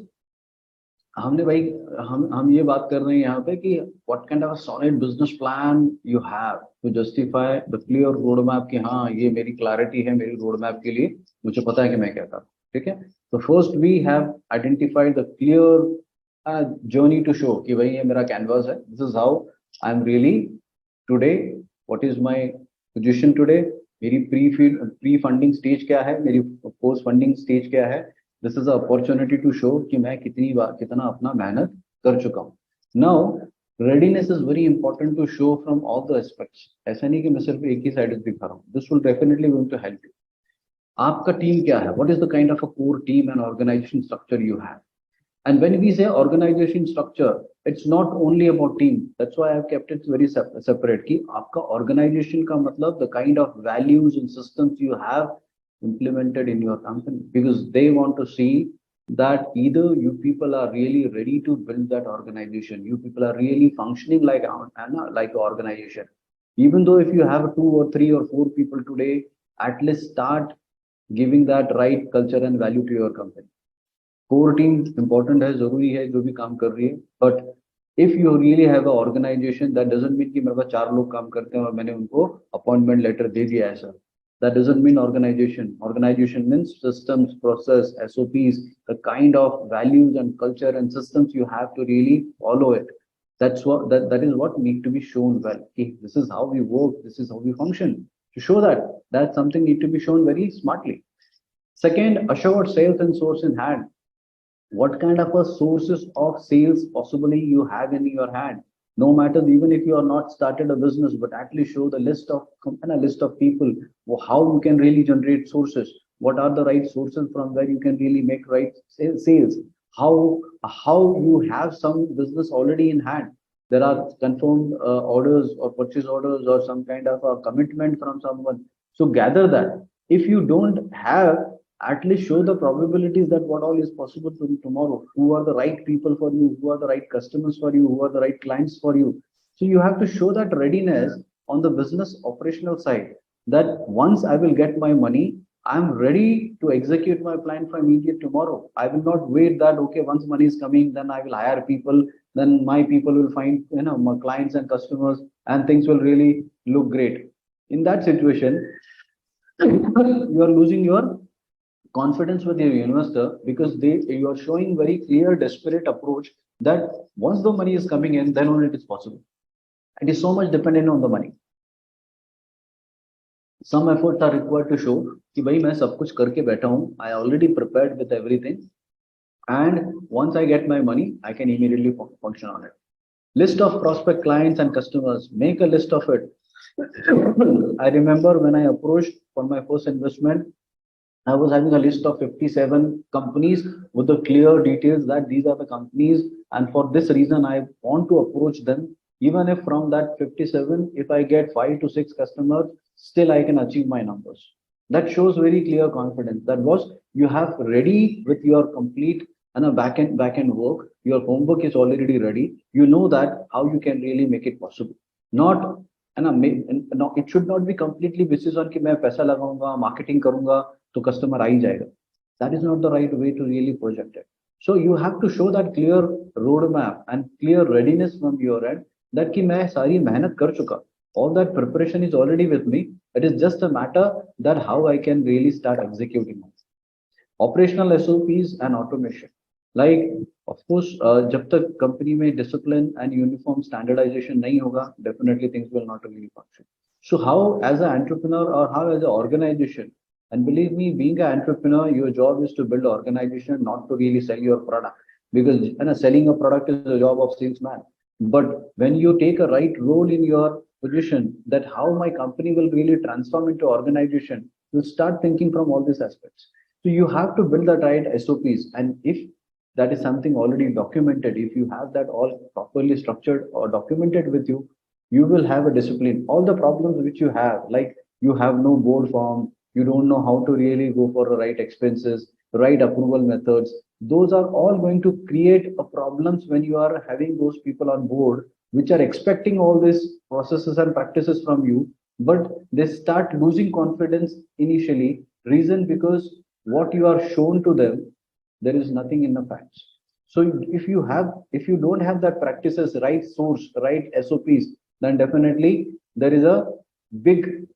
हमने भाई हम ये बात कर रहे हैं यहाँ पे कि what kind of a solid business plan you have to justify the clear road map कि हाँ ये मेरी clarity है मेरी road map के लिए, मुझे पता है कि मैं क्या करूँ, ठीक है. So first we have identified the clear journey to show कि भाई ये मेरा canvas है, this is how I am really today, what is my position today, मेरी pre funding stage क्या है, मेरी post funding stage क्या है. This is an opportunity to show कि मैं कितना अपना मेहनत कर चुका हूँ. Now readiness is very important to show from all the aspects. ऐसा नहीं कि मैं सिर्फ एक ही साइड दिखा रहा हूँ. This will definitely going to help you. आपका टीम क्या है? What is the kind of a core team and organization structure you have? And when we say organization structure, it's not only about team. That's why I've kept it very separate. कि आपका organization का मतलब the kind of values and systems you have implemented in your company, because they want to see that either you people are really ready to build that organization, you people are really functioning like an organization. Even though if you have 2 or 3 or 4 people today, at least start giving that right culture and value to your company. Core team important है, जरूरी है जो भी काम कर रही है, but if you really have an organization, that doesn't mean कि मेरे पास 4 लोग काम करते हैं और मैंने उनको अपॉइंटमेंट लेटर दे दिया है sir. That doesn't mean organization. Organization means systems, process, SOPs, the kind of values and culture and systems you have to really follow it. That is what need to be shown well. Okay, this is how we work, this is how we function. To show that something need to be shown very smartly. Second, assured sales and source in hand. What kind of a sources of sales possibly you have in your hand? No matter, even if you are not started a business, but at least show the list of people, how you can really generate sources. What are the right sources from where you can really make right sales? How you have some business already in hand. There are confirmed orders or purchase orders or some kind of a commitment from someone. So gather that. If you don't have, at least show the probabilities that what all is possible for you tomorrow. Who are the right people for you? Who are the right customers for you? Who are the right clients for you? So you have to show that readiness on the business operational side, that once I will get my money, I'm ready to execute my plan for immediate tomorrow. I will not wait that, okay, once money is coming, then I will hire people, then my people will find, my clients and customers, and things will really look great. In that situation, you are losing your confidence with your investor, because you are showing very clear desperate approach that once the money is coming in, then only it is possible. It is so much dependent on the money. some efforts are required to show कि भाई मैं सब कुछ करके बैठा हूँ, I already prepared with everything, and once I get my money, I can immediately function on it. List of prospect clients and customers, make a list of it. I remember when I approached for my first investment, I was having a list of 57 companies with the clear details that these are the companies, and for this reason, I want to approach them. Even if from that 57, if I get 5 to 6 customers, still I can achieve my numbers. That shows very clear confidence. That was you have ready with your complete and a back end work. Your homework is already ready. You know that how you can really make it possible. Not and no, it should not be completely basis on कि मैं पैसा लगाऊंगा, marketing करूंगा, तो customer आ ही जाएगा. That is not the right way to really project it. So you have to show that clear roadmap and clear readiness from your end that कि मैं सारी मेहनत कर चुका. All that preparation is already with me. It is just a matter that how I can really start executing it. Operational SOPs and automation. Like, of course, जब तक company में discipline and uniform standardization नहीं होगा, definitely things will not really function. So how, as an entrepreneur or how as an organization, and believe me, being an entrepreneur, your job is to build an organization, not to really sell your product. Because selling a product is the job of salesman. But when you take a right role in your position, that how my company will really transform into organization, you start thinking from all these aspects. So you have to build the right SOPs. And if that is something already documented, if you have that all properly structured or documented with you, you will have a discipline. All the problems which you have, like you have no board form, you don't know how to really go for the right expenses, right approval methods. Those are all going to create a problems when you are having those people on board, which are expecting all these processes and practices from you, but they start losing confidence initially. Reason because what you are shown to them, there is nothing in the facts. So if you don't have that practices, right source, right SOPs, then definitely there is a big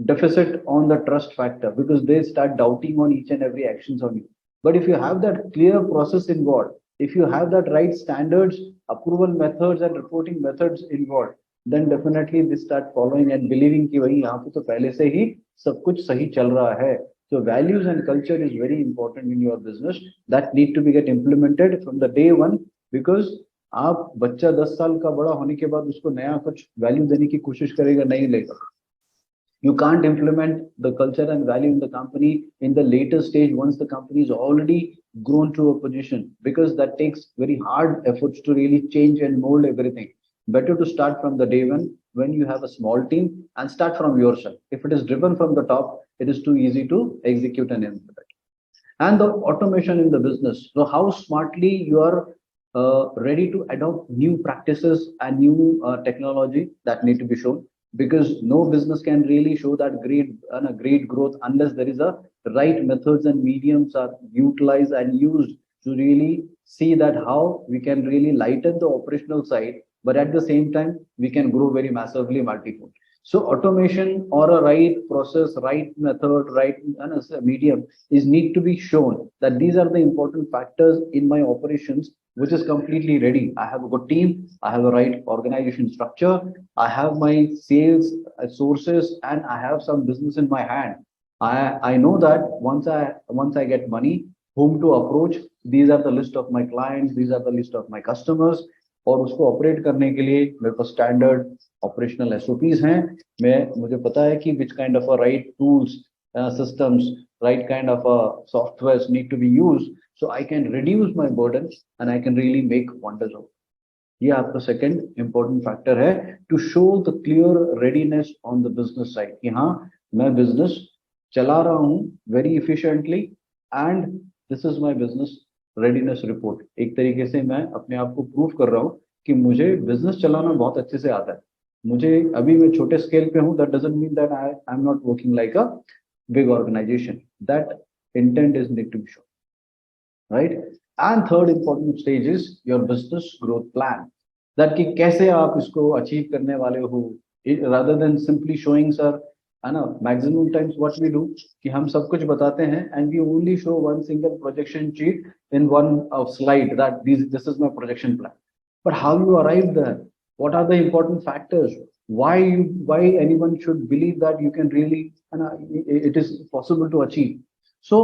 deficit on the trust factor because they start doubting on each and every actions on you. But if you have that clear process involved, if you have that right standards, approval methods and reporting methods involved, then definitely they start following and believing कि भाई यहाँ पे तो पहले से ही सब कुछ सही चल रहा है. So values and culture is very important in your business that need to be get implemented from the day one, because आप बच्चा 10 साल का बड़ा होने के बाद उसको नया कुछ वैल्यू देने की कोशिश करेगा, नहीं लेगा. You can't implement the culture and value in the company in the later stage once the company is already grown to a position, because that takes very hard efforts to really change and mold everything. Better to start from the day one when you have a small team and start from yourself. If it is driven from the top, it is too easy to execute and implement. And the automation in the business. So how smartly you are ready to adopt new practices and new technology that need to be shown, because no business can really show that great growth unless there is a right methods and mediums are utilized and used to really see that how we can really lighten the operational side, but at the same time we can grow very massively multifold. So automation or a right process, right method, right medium is need to be shown that these are the important factors in my operations, which is completely ready. I have a good team, I have a right organization structure, I have my sales sources, and I have some business in my hand. I know that once I get money, whom to approach. These are the list of my clients, these are the list of my customers. और उसको operate करने के लिए मेरे पास standard operational SOPs हैं. मुझे पता है कि which kind of a right tools systems, right kind of softwares need to be used, so I can reduce my burden and I can really make wonders of it. ये आपका second important factor है to show the clear readiness on the business side कि हाँ मैं business चला रहा हूँ very efficiently and this is my business readiness report. एक तरीके से मैं अपने आप को प्रूव कर रहा हूँ कि मुझे बिजनेस चलाना बहुत अच्छे से आता है. मुझे अभी मैं छोटे स्केल पे हूँ, that doesn't mean that I am not working like a big organization. That intent is need to be shown, right? And third important stage is your business growth plan. That कि कैसे आप इसको achieve करने वाले हो, rather than simply showing sir, है ना, maximum times what we do कि हम सब कुछ बताते हैं and we only show one single projection sheet in one slide that this is my projection plan. But how you arrive there? What are the important factors? why anyone should believe that you can really, it is possible to achieve. So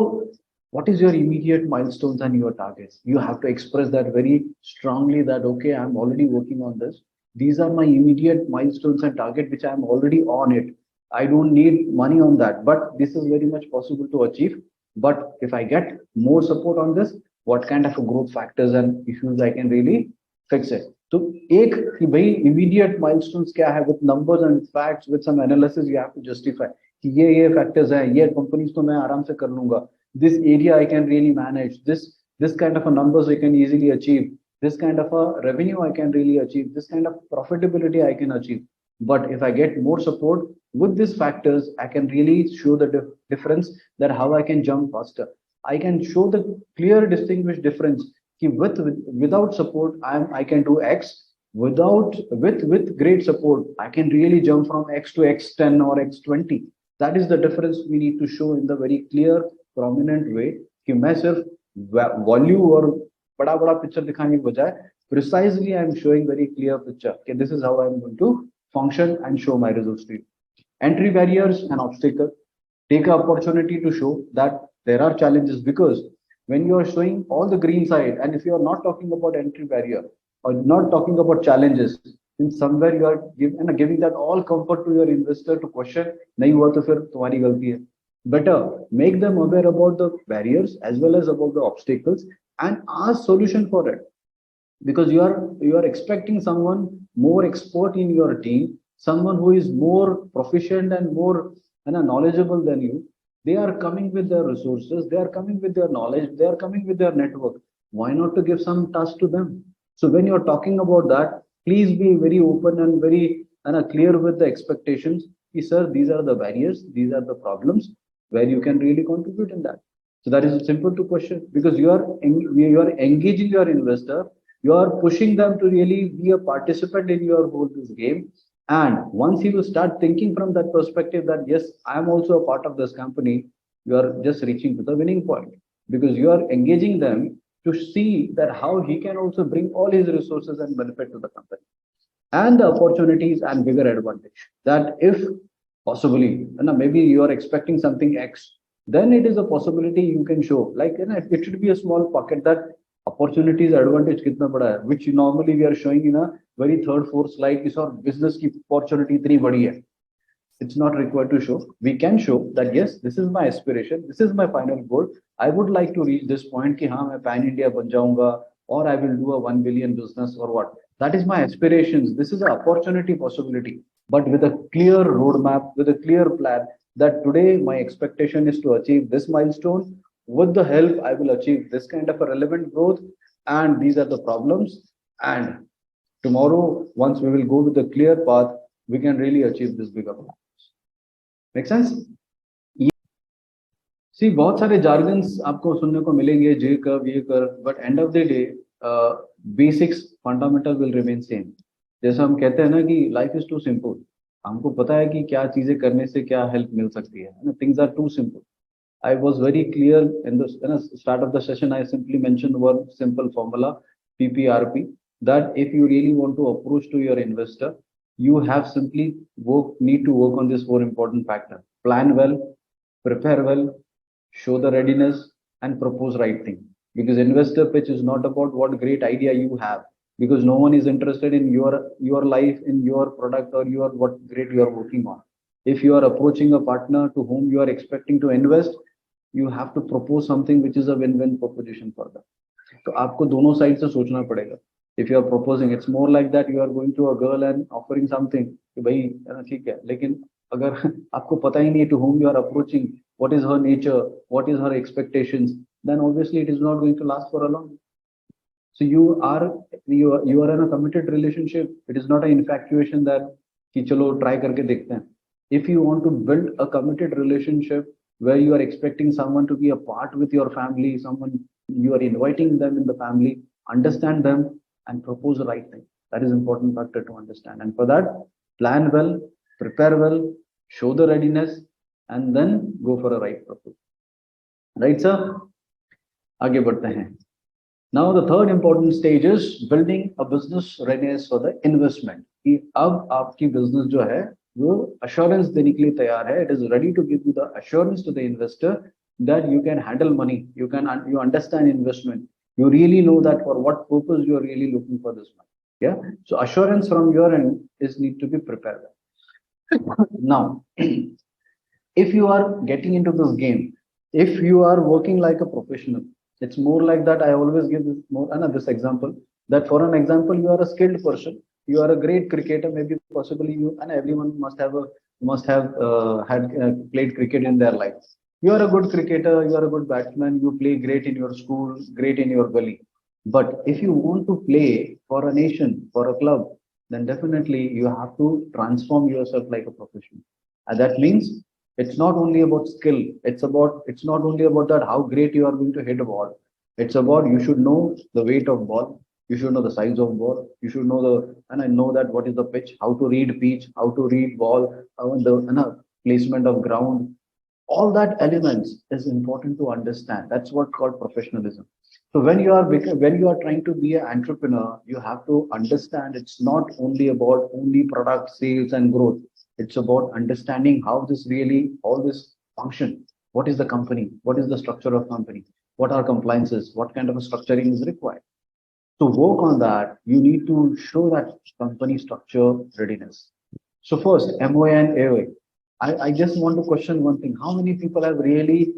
what is your immediate milestones and your targets? You have to express that very strongly, that okay, I'm already working on this. These are my immediate milestones and target which I'm already on it. I don't need money on that, but this is very much possible to achieve. But if I get more support on this, what kind of a growth factors and issues I can really fix it? तो एक कि भाई immediate milestones क्या है, with numbers and facts, with some analysis you have to justify कि ये factors हैं, ये companies तो मैं आराम से कर लूंगा, this area I can really manage, this kind of a numbers I can easily achieve, this kind of a revenue I can really achieve, this kind of profitability I can achieve. But if I get more support with these factors, I can really show the difference, that how I can jump faster. I can show the clear distinguished difference कि without support I can do X. With great support I can really jump from X to X10 or X20. That is the difference we need to show in the very clear prominent way कि मैं सिर्फ value और बड़ा बड़ा picture दिखाने के बजाय precisely I am showing very clear picture कि this is how I am going to function and show my results to you. Entry barriers and obstacles. Take an opportunity to show that there are challenges, because when you are showing all the green side, and if you are not talking about entry barrier or not talking about challenges, then somewhere you are giving that all comfort to your investor to question, नहीं हुआ तो फिर तुम्हारी गलती है. Better make them aware about the barriers as well as about the obstacles and ask solution for it, because you are expecting someone more expert in your team, someone who is more proficient and more knowledgeable than you. They are coming with their resources, they are coming with their knowledge, they are coming with their network. Why not to give some task to them? So when you're talking about that, please be very open and very clear with the expectations. Sir, these are the barriers, these are the problems where you can really contribute in that. So that is simple to question, because you are engaging your investor, you are pushing them to really be a participant in your whole this game. And once he will start thinking from that perspective that yes, I am also a part of this company, you are just reaching to the winning point, because you are engaging them to see that how he can also bring all his resources and benefit to the company. And the opportunities and bigger advantage, that if possibly maybe you are expecting something X, then it is a possibility you can show, like it should be a small pocket, that opportunities advantage kitna bada hai, which normally we are showing in a very third fourth slide is our business ki opportunity itni badi hai. It's not required to show. We can show that yes, this is my aspiration, this is my final goal, I would like to reach this point ki haan main pan India ban jaunga, or I will do a 1 billion business or what. That is my aspirations, this is an opportunity possibility, but with a clear roadmap, with a clear plan, that today my expectation is to achieve this milestone. With the help, I will achieve this kind of a relevant growth, and these are the problems. And tomorrow, once we will go with a clear path, we can really achieve this bigger goal. Make sense? See, बहुत सारे jargons आपको सुनने को मिलेंगे, J curve, ये curve, but end of the day, basics, fundamental will remain same. जैसे हम कहते हैं ना कि life is too simple. हमको पता है कि क्या चीजें करने से क्या help मिल सकती है. Things are too simple. I was very clear in the start of the session. I simply mentioned one simple formula, PPRP, that if you really want to approach to your investor, you have simply need to work on this 4 important factor: plan well, prepare well, show the readiness, and propose right thing. Because investor pitch is not about what great idea you have, because no one is interested in your life, in your product, or what great you are working on. If you are approaching a partner to whom you are expecting to invest, you have to propose something which is a win-win proposition for them. तो आपको दोनों side से सोचना पड़ेगा. If you are proposing, it's more like that you are going to a girl and offering something कि भाई ठीक है, लेकिन अगर आपको पता ही नहीं to whom you are approaching, what is her nature, what is her expectations, then obviously it is not going to last for a long. So you are in a committed relationship. It is not an infatuation that कि चलो try करके देखते हैं. If you want to build a committed relationship where you are expecting someone to be a part with your family, someone you are inviting them in the family, understand them and propose the right thing. That is important factor to understand. And for that, plan well, prepare well, show the readiness, and then go for a right proposal. Right, sir? आगे बढ़ते हैं. Now the third important stage is building a business readiness for the investment. कि अब आपकी business जो है वो assurance देने के लिए तैयार है. It is ready to give you the assurance to the investor that you can handle money, you understand investment, you really know that for what purpose you are really looking for this money. Yeah, so assurance from your end is need to be prepared. Now if you are getting into this game, if you are working like a professional, it's more like that. I always give this more this example, that for an example, you are a skilled person, you are a great cricketer, maybe possibly you, and everyone must have had played cricket in their life. You are a good cricketer, you are a good batsman, you play great in your school, great in your gully. But if you want to play for a nation, for a club, then definitely you have to transform yourself like a professional. And that means it's not only about skill, it's not only about that how great you are going to hit a ball. It's about you should know the weight of ball, you should know the size of ball, you should know the, and I know that what is the pitch, how to read pitch, how to read ball, how the placement of ground. All that elements is important to understand. That's what called professionalism. So when you are trying to be an entrepreneur, you have to understand it's not only about only product sales and growth. It's about understanding how this really all this function. What is the company? What is the structure of company? What are compliances? What kind of a structuring is required? To work on that, you need to show that company structure readiness. So first, MOA and AOA. I just want to question one thing. How many people have really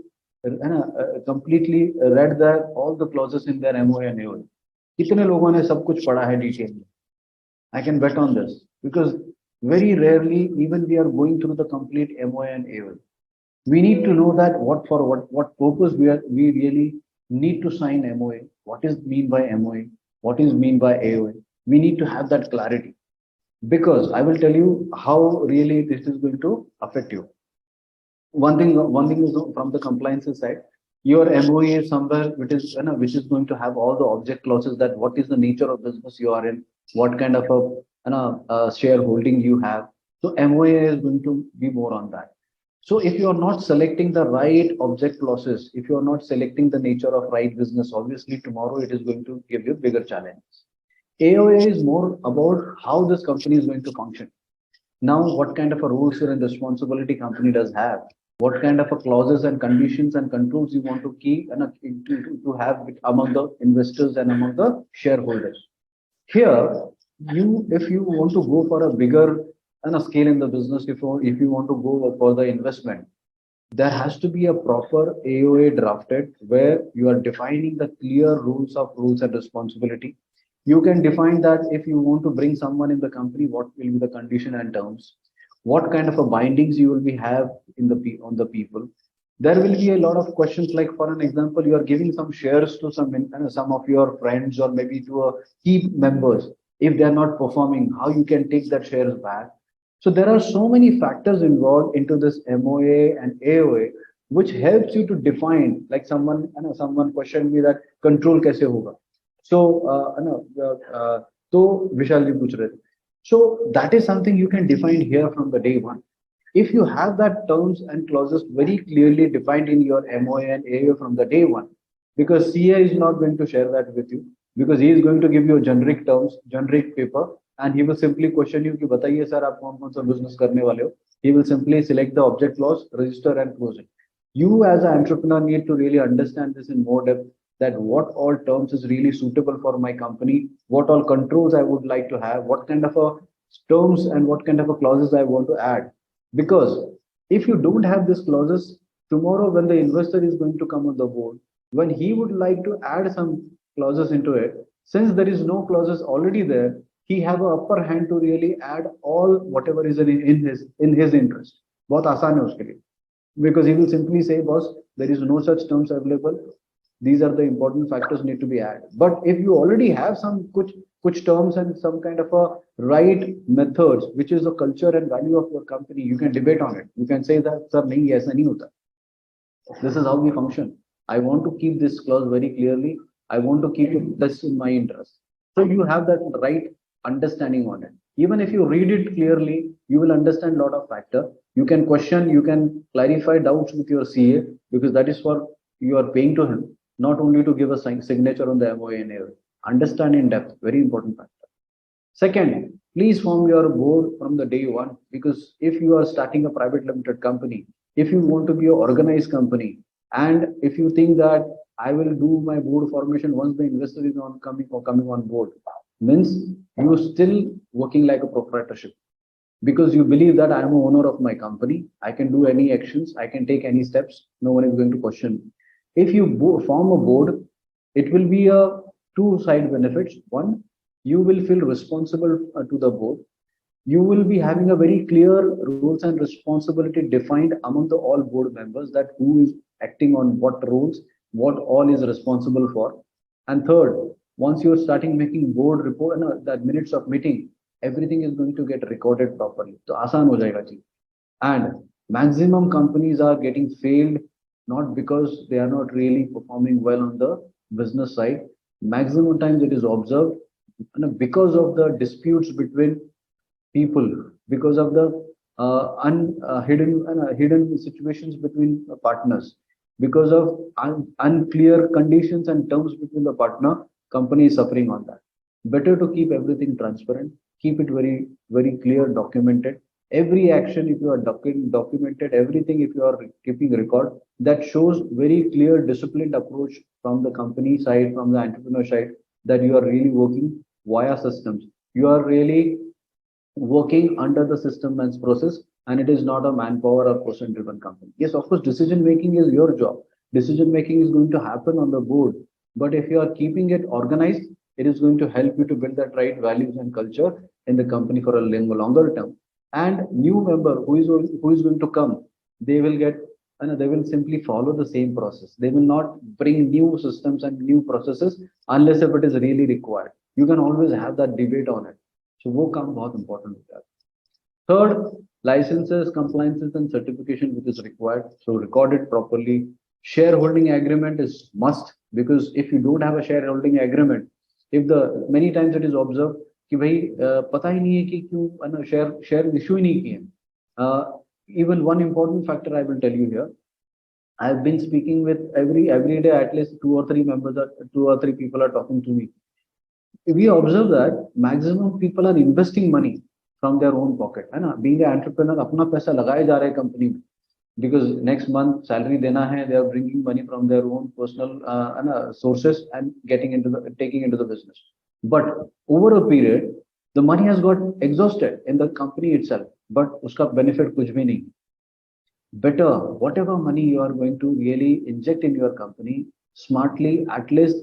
completely read that all the clauses in their MOA and AOA? कितने लोगों ने सब कुछ पढ़ा है detail में? I can bet on this because very rarely even we are going through the complete MOA and AOA. We need to know that what purpose we really need to sign MOA. What is mean by MOA? What is mean by AOA? We need to have that clarity, because I will tell you how really this is going to affect you. One thing is from the compliance side, your MOA is somewhere which is going to have all the object clauses, that what is the nature of business you are in, what kind of a shareholding you have. So MOA is going to be more on that. So if you are not selecting the right object clauses, if you are not selecting the nature of right business, obviously tomorrow it is going to give you bigger challenges. AOA is more about how this company is going to function. Now, what kind of a rules and responsibility company does have? What kind of a clauses and conditions and controls you want to keep and to have among the investors and among the shareholders? Here, if you want to go for a bigger scale in the business, if you want to go for the investment, there has to be a proper AOA drafted where you are defining the clear rules and responsibility. You can define that if you want to bring someone in the company, what will be the condition and terms, what kind of a bindings you will be have in the on the people. There will be a lot of questions, like for an example, you are giving some shares to some of your friends or maybe to a key members. If they are not performing, how you can take that shares back. So there are so many factors involved into this MOA and AOA, which helps you to define. Like someone questioned me that control kaise hoga. So so Vishal ji पूछ रहे थे. So that is something you can define here from the day one. If you have that terms and clauses very clearly defined in your MOA and AOA from the day one, because CA is not going to share that with you, because he is going to give you generic terms, generic paper, and he will simply question you कि बताइए sir आप कौन कौन सा business करने वाले हो. He will simply select the object clause, register and close it. You as an entrepreneur need to really understand this in more depth, that what all terms is really suitable for my company, what all controls I would like to have, what kind of a terms and what kind of a clauses I want to add. Because if you don't have these clauses, tomorrow when the investor is going to come on the board, when he would like to add some clauses into it, since there is no clauses already there, he have an upper hand to really add all whatever is in his interest. बहुत आसान है उसके लिए, because he will simply say, boss, there is no such terms available. These are the important factors need to be added. But if you already have some kuch terms and some kind of a right methods, which is the culture and value of your company, you can debate on it. You can say that, sir, nahi aisa nahi hota. This is how we function. I want to keep this clause very clearly. I want to keep this in my interest. So you have that right understanding on it. Even if you read it clearly, you will understand a lot of factor. You can question, you can clarify doubts with your CA, because that is what you are paying to him, not only to give a signature on the MOA and AOA. Understand in depth, very important factor. Second, please form your board from the day one, because if you are starting a private limited company, if you want to be an organized company, and if you think that I will do my board formation once the investor is on coming on board, means you still working like a proprietorship, because you believe that I am a owner of my company, I can do any actions, I can take any steps, no one is going to question me. If you form a board, it will be a two side benefits. One, you will feel responsible to the board. You will be having a very clear roles and responsibility defined among the all board members, that who is acting on what roles, what all is responsible for. And third, once you're starting making board report, that minutes of meeting, everything is going to get recorded properly. So आसान हो जाएगा जी. And maximum companies are getting failed, not because they are not really performing well on the business side. Maximum times it is observed, because of the disputes between people, because of the hidden situations between partners, because of unclear conditions and terms between the partner, company is suffering on that. Better to keep everything transparent, keep it very clear, documented. Every action, if you are documented, everything, if you are keeping record, that shows very clear disciplined approach from the company side, from the entrepreneur side, that you are really working via systems, you are really working under the system and process, and it is not a manpower or person driven company. Yes, of course, decision making is your job. Decision making is going to happen on the board. But if you are keeping it organized, it is going to help you to build that right values and culture in the company for a longer term. And new member who is going to come, they will get, they will simply follow the same process. They will not bring new systems and new processes unless if it is really required. You can always have that debate on it. So वो काम बहुत important होता है. Third, licenses, compliances, and certification which is required. So record it properly. Shareholding agreement is must, because if you don't have a shareholding agreement, if the many times it is observed कि भाई पता ही नहीं है कि क्यों share issue ही नहीं किए. Even one important factor I will tell you here. I have been speaking with every day at least two or three people are talking to me. We observe that maximum people are investing money from their own pocket, है ना. Being an entrepreneur, अपना पैसा लगाए जा रहे हैं company में, because next month salary देना है, they are bringing money from their own personal sources and taking into the business. But over a period, the money has got exhausted in the company itself, but उसका benefit कुछ भी नहीं. Better, whatever money you are going to really inject in your company, smartly, at least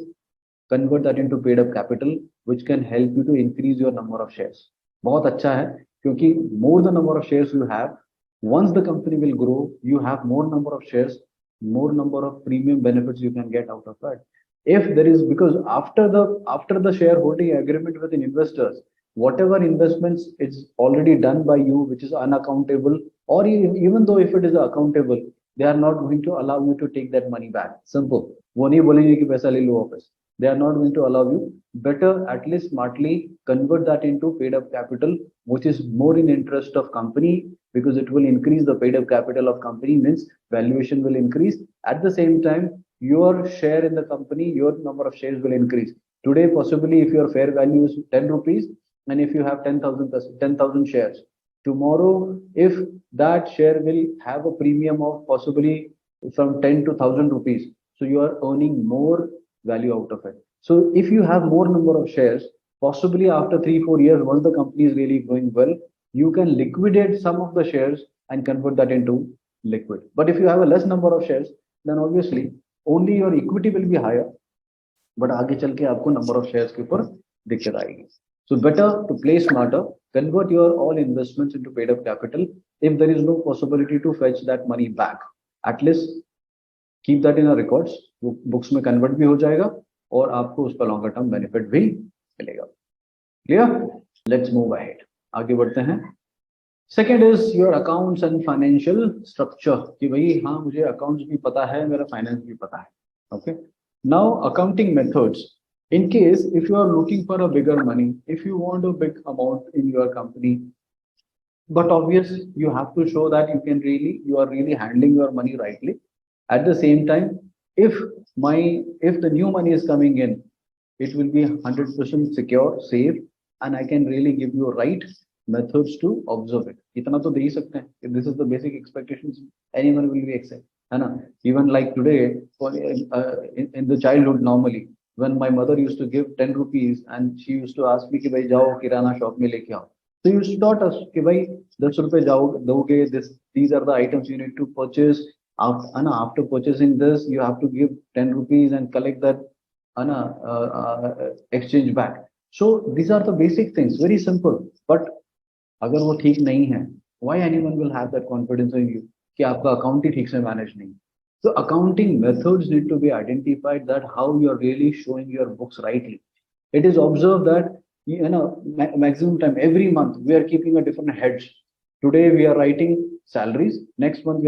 convert that into paid up capital, which can help you to increase your number of shares. बहुत अच्छा है, क्योंकि more the number of shares you have, once the company will grow, you have more number of shares, more number of premium benefits you can get out of that. If there is, because after the shareholding agreement with the investors, whatever investments is already done by you, which is unaccountable, or even though if it is accountable, they are not going to allow you to take that money back. Simple. वो नहीं बोलेंगे कि पैसा ले लो वापस. They are not going to allow you. Better at least smartly convert that into paid up capital, which is more in interest of company, because it will increase the paid up capital of company, means valuation will increase. At the same time, your share in the company, your number of shares will increase. Today, possibly if your fair value is 10 rupees, and if you have 10,000 shares, tomorrow, if that share will have a premium of possibly from 10 to 1,000 rupees, so you are earning more value out of it. So if you have more number of shares, possibly after 3-4 years, once the company is really going well, you can liquidate some of the shares and convert that into liquid. But if you have a less number of shares, then obviously only your equity will be higher, but आगे चल के आपको number of shares के ऊपर दिक्कत आएगी. So better to play smarter, convert your all investments into paid up capital. If there is no possibility to fetch that money back, at least keep that in our records. Books में convert भी हो जाएगा और आपको उस पर longer term benefit भी मिलेगा. Clear? Let's move ahead. आगे बढ़ते हैं. Second is your accounts and financial structure. कि भाई हाँ मुझे accounts भी पता है, मेरा finance भी पता है. Okay. Now accounting methods. In case if you are looking for a bigger money, if you want a big amount in your company, but obviously you have to show that you are really handling your money rightly. At the same time, if the new money is coming in, it will be 100% secure, safe, and I can really give you right methods to observe it. इतना तो दे ही सकते हैं. If this is the basic expectations, anyone will be accept, है ना? Even like today, in the childhood normally, when my mother used to give 10 rupees and she used to ask me कि भाई जाओ किराना shop में लेके आओ. So you taught us कि भाई 10 रुपए जाओ दोगे, these are the items you need to purchase. After purchasing this, you have to give 10 rupees and collect that exchange back. So these are the basic things, very simple. But अगर वो ठीक नहीं है, why anyone will have that confidence in you कि आपका account ही ठीक से manage नहीं. So accounting methods need to be identified, that how you are really showing your books rightly. It is observed that maximum time every month we are keeping a different heads. Today we are writing salaries. Next month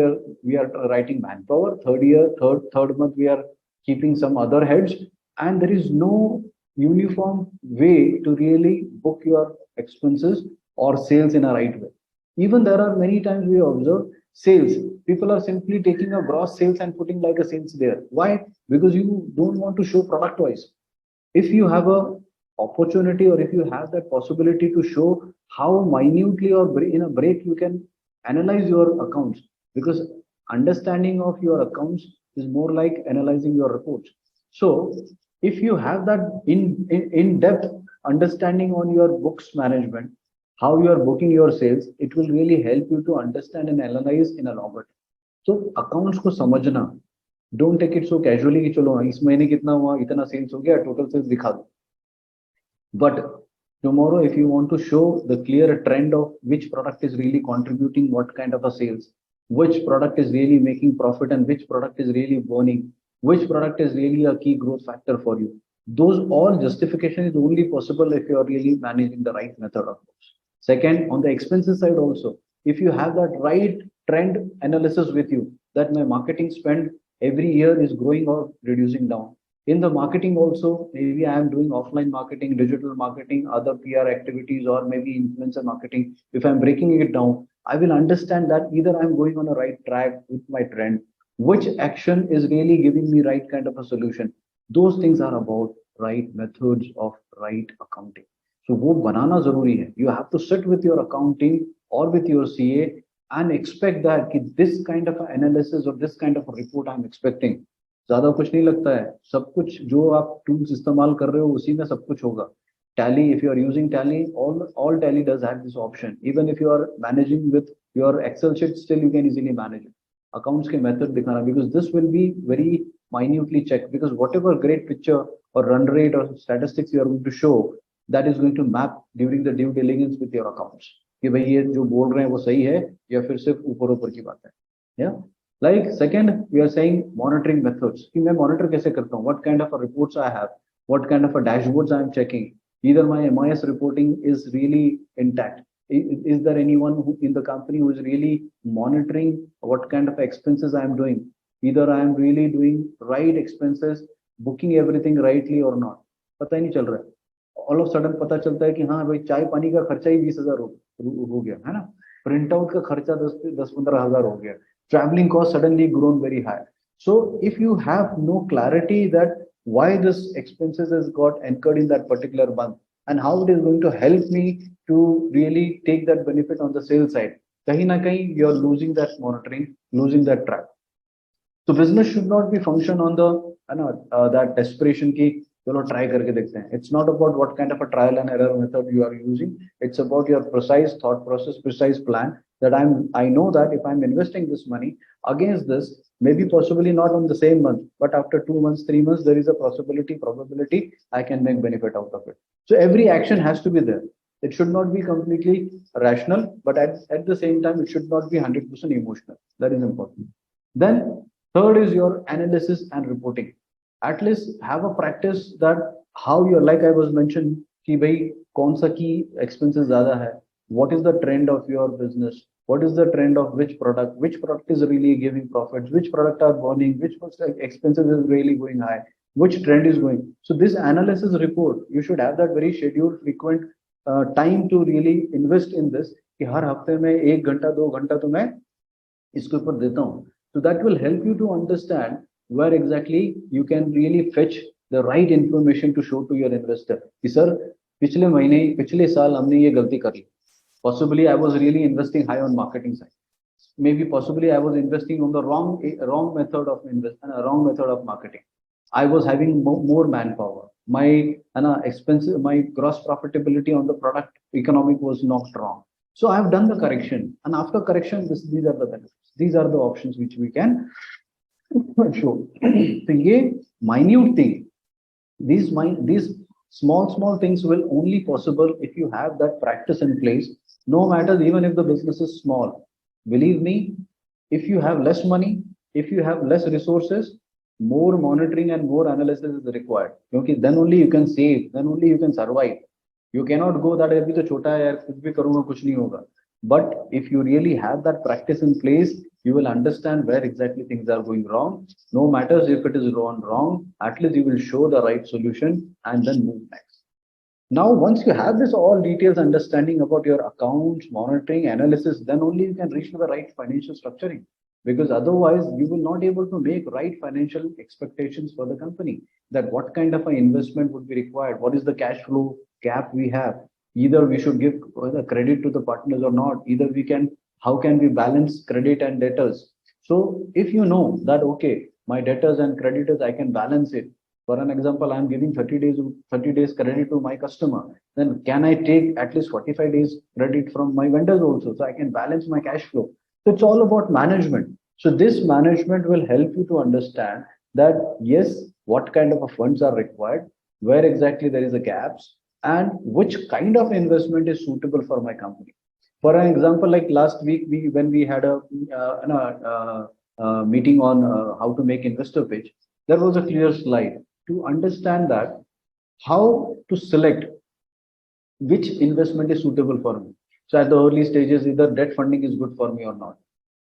we are writing manpower. Third month we are keeping some other heads, and there is no uniform way to really book your expenses or sales in a right way. Even there are many times we observe sales. People are simply taking a gross sales and putting like a sales there. Why? Because you don't want to show product wise. If you have a opportunity, or if you have that possibility to show how minutely or in a break you can analyze your accounts, because understanding of your accounts is more like analyzing your reports. So if you have that in depth understanding on your books management, how you are booking your sales, it will really help you to understand and analyze in a longer term. So accounts को समझना, don't take it so casually कि चलो इस महीने कितना हुआ, इतना sales हो गया, टोटल सेल्स दिखा दो. But tomorrow, if you want to show the clear trend of which product is really contributing what kind of a sales, which product is really making profit and which product is really burning, which product is really a key growth factor for you, those all justification is only possible if you are really managing the right method of books. Second, on the expenses side also, if you have that right trend analysis with you, that my marketing spend every year is growing or reducing down. In the marketing also, maybe I am doing offline marketing, digital marketing, other PR activities, or maybe influencer marketing. If I'm breaking it down, I will understand that either I'm going on a right track with my trend, which action is really giving me right kind of a solution. Those things are about right methods of right accounting. So वो बनाना जरूरी है. You have to sit with your accounting or with your CA and expect that कि this kind of analysis or this kind of a report I'm expecting. ज्यादा कुछ नहीं लगता है, सब कुछ जो आप टूल्स इस्तेमाल कर रहे हो उसी में सब कुछ होगा. Tally, if you are using Tally, all Tally does have this option. Even if you are managing with your Excel sheet, still you can easily manage it. Accounts के method दिखाना, because this will be very minutely checked, because whatever great picture or run rate or statistics you are going to show, that is going to map during the due diligence with your accounts कि भाई ये जो बोल रहे हैं वो सही है या फिर सिर्फ ऊपर ऊपर की बात है. Yeah. Like second, we are saying monitoring methods. कि मैं monitor कैसे करता हूँ? What kind of a reports I have? What kind of a dashboards I am checking? Either my MIS reporting is really intact. Is there anyone who in the company who is really monitoring what kind of expenses I am doing? Either I am really doing right expenses, booking everything rightly or not. पता ही नहीं चल रहा है. All of sudden पता चलता है कि हाँ भाई चाय पानी का खर्चा ही 20,000 हो गया है ना, प्रिंट आउट का खर्चा 10-15,000 हो गया, travelling cost suddenly grown very high. So if you have no clarity that why this expenses has got anchored in that particular month and how it is going to help me to really take that benefit on the sell side, कहीं ना कहीं you are losing that monitoring, losing that track. So business should not be function on the that desperation की चलो try करके देखते हैं. It's not about what kind of a trial and error method you are using. It's about your precise thought process, precise plan that I know that if I'm investing this money against this, maybe possibly not on the same month, but after 2 months, 3 months, there is a probability I can make benefit out of it. So every action has to be there. It should not be completely rational, but at the same time, it should not be 100% emotional. That is important. Then third is your analysis and reporting. At least have a practice that how you're, like I was mentioned कि भाई कौन सा की expenses ज़्यादा है, what is the trend of your business, what is the trend of which product is really giving profits, which product are burning, which expenses is really going high, which trend is going. So this analysis report, you should have that very scheduled, frequent time to really invest in this कि हर हफ्ते में 1 घंटा 2 घंटा तो मैं इसके ऊपर देता हूँ. So that will help you to understand where exactly you can really fetch the right information to show to your investor. Sir, पिछले साल हमने ये गलती कर ली. Possibly I was really investing high on marketing side. Maybe possibly I was investing on the wrong method of wrong method of marketing. I was having more manpower. My expenses, my gross profitability on the product economic was not wrong. So I have done the correction, and after correction, these are the benefits. These are the options which we can show. So ये minute thing, these small things will only possible if you have that practice in place. No matter even if the business is small, believe me, if you have less money, if you have less resources, more monitoring and more analysis is required. Okay, then only you can save, then only you can survive. You cannot go that अभी तो छोटा है यार, कुछ भी करूंगा कुछ नहीं होगा. But if you really have that practice in place, you will understand where exactly things are going wrong. No matters if it is wrong, at least you will show the right solution and then move next. Now, once you have this all details understanding about your accounts, monitoring, analysis, then only you can reach to the right financial structuring. Because otherwise, you will not able to make right financial expectations for the company. That what kind of an investment would be required? What is the cash flow gap we have? Either we should give the credit to the partners or not. Either we can, how can we balance credit and debtors? So if you know that, okay, my debtors and creditors, I can balance it. For an example, I'm giving 30 days credit to my customer. Then can I take at least 45 days credit from my vendors also? So I can balance my cash flow. So it's all about management. So this management will help you to understand that, yes, what kind of funds are required, where exactly there is a gaps, and which kind of investment is suitable for my company. For an example, like last week, when we had a meeting on how to make investor pitch, there was a clear slide to understand that how to select which investment is suitable for me. So at the early stages, either debt funding is good for me or not,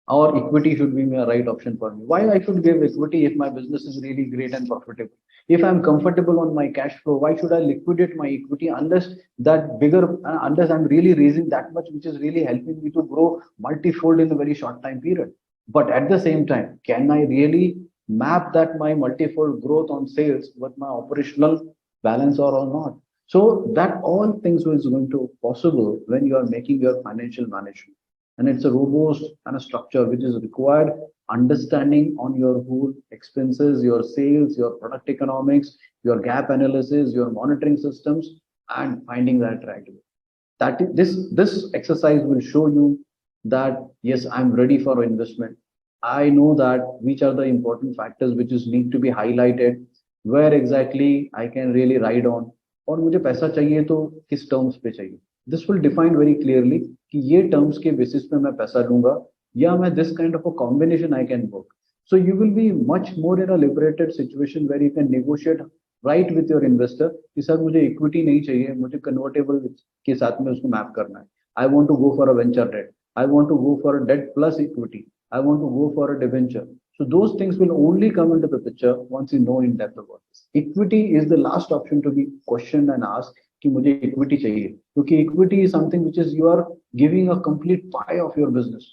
or equity should be a right option for me. Why I should give equity if my business is really great and profitable? If I'm comfortable on my cash flow, why should I liquidate my equity unless unless I'm really raising that much, which is really helping me to grow multifold in a very short time period? But at the same time, can I really map that my multifold growth on sales with my operational balance or not? So that all things is going to possible when you are making your financial management. And it's a robust and a structure which is required understanding on your whole expenses, your sales, your product economics, your gap analysis, your monitoring systems, and finding that right way. This exercise will show you that yes, I'm ready for investment. I know that which are the important factors which is need to be highlighted, where exactly I can really ride on, और मुझे पैसा चाहिए तो किस terms पे चाहिए. This will define very clearly कि ये terms के basis पे मैं पैसा लूंगा या मैं this kind of a combination I can work. So you will be much more in a liberated situation where you can negotiate right with your investor कि सर मुझे equity नहीं चाहिए, मुझे convertible के साथ में उसको मैप करना है. I want to go for a venture debt. I want to go for a debt plus equity. I want to go for a debenture. So those things will only come into the picture once you know in depth about this. Equity is the last option to be questioned and asked कि मुझे equity चाहिए, क्योंकि equity is something which is you are giving a complete pie of your business.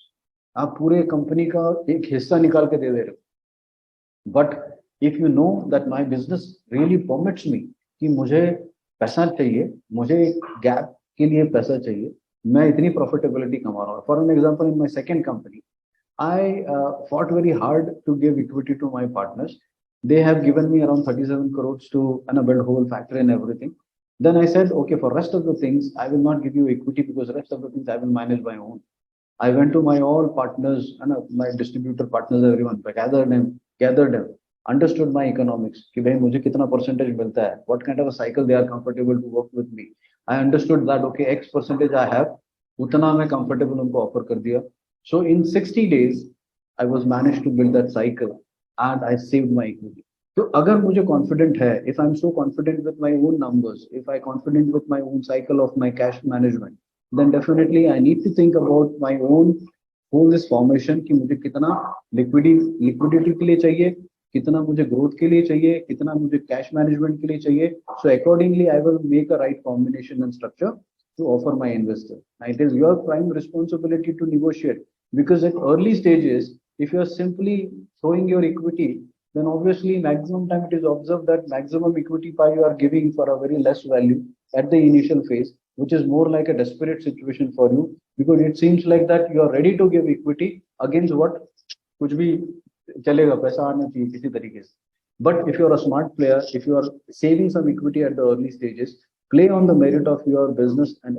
आप पूरे company का एक हिस्सा निकाल के दे रहे हो. But if you know that my business really permits me कि मुझे पैसा चाहिए, मुझे एक gap के लिए पैसा चाहिए, मैं इतनी profitability कमा रहा हूँ. For an example, in my second company, I fought very hard to give equity to my partners. They have given me around 37 crores to build whole factory and everything. Then I said, okay, for rest of the things, I will not give you equity because rest of the things I will manage my own. I went to my all partners and my distributor partners, everyone, gathered them, understood my economics, कि भाई मुझे कितना percentage मिलता है, what kind of a cycle they are comfortable to work with me. I understood that, okay, X percentage I have, उतना मैं comfortable उनको offer कर दिया. So in 60 days, I was managed to build that cycle and I saved my equity. So अगर मुझे confident है, if I'm so confident with my own numbers, if I confident with my own cycle of my cash management, then definitely I need to think about my own whole this formation कि मुझे कितना liquidity के लिए चाहिए, कितना मुझे growth के लिए चाहिए, कितना मुझे cash management के लिए चाहिए. So accordingly, I will make a right combination and structure to offer my investor. Now it is your prime responsibility to negotiate, because at early stages, if you are simply throwing your equity, then obviously maximum time it is observed that maximum equity pie you are giving for a very less value at the initial phase, which is more like a desperate situation for you, because it seems like that you are ready to give equity against what कुछ भी चलेगा, पैसा आना चाहिए किसी तरीके से. But if you are a smart player, if you are saving some equity at the early stages, play on the merit of your business and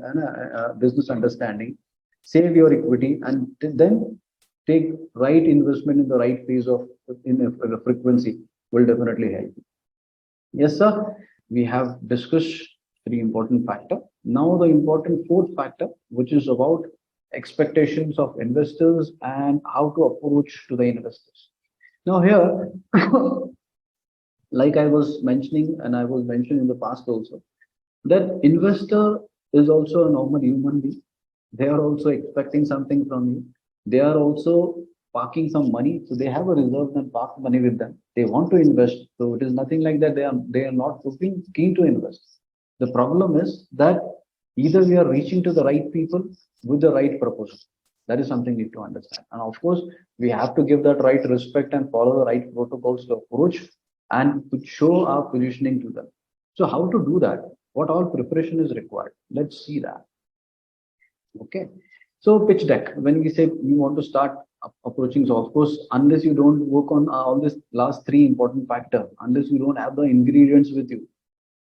business understanding, save your equity, and then take right investment in the right phase of in a frequency will definitely help. Yes, sir. We have discussed three important factor. Now the important fourth factor, which is about expectations of investors and how to approach to the investors. Now here, like I was mentioning, and I was mentioning in the past also, that investor is also a normal human being. They are also expecting something from you. They are also parking some money, so they have a reserve and park money with them. They want to invest, so it is nothing like that. They are not looking keen to invest. The problem is that either we are reaching to the right people with the right proposal. That is something you need to understand. And of course, we have to give that right respect and follow the right protocols to approach and to show our positioning to them. So how to do that? What all preparation is required? Let's see that. Okay. So pitch deck, when we say we want to start approaching, so of course, unless you don't work on all these last three important factor, unless you don't have the ingredients with you,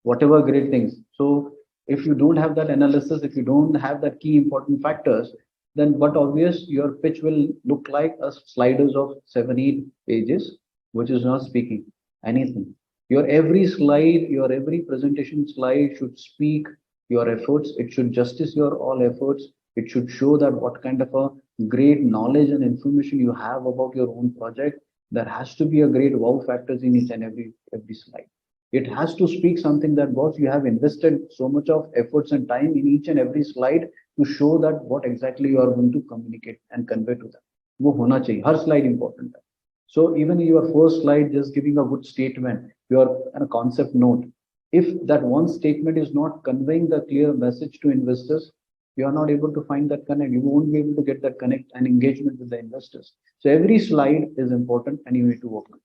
whatever great things. So if you don't have that analysis, if you don't have that key important factors, then but obvious your pitch will look like a sliders of 7, 8 pages, which is not speaking anything. Your every slide, your every presentation slide should speak your efforts. It should justice your all efforts. It should show that what kind of a great knowledge and information you have about your own project. There has to be a great wow factors in each and every slide. It has to speak something that boss you have invested so much of efforts and time in each and every slide to show that what exactly you are going to communicate and convey to them. वो होना चाहिए, हर slide important है. So even in your first slide, just giving a good statement, your concept note. If that one statement is not conveying the clear message to investors, you are not able to find that connect. You won't be able to get that connect and engagement with the investors. So every slide is important and you need to work on it.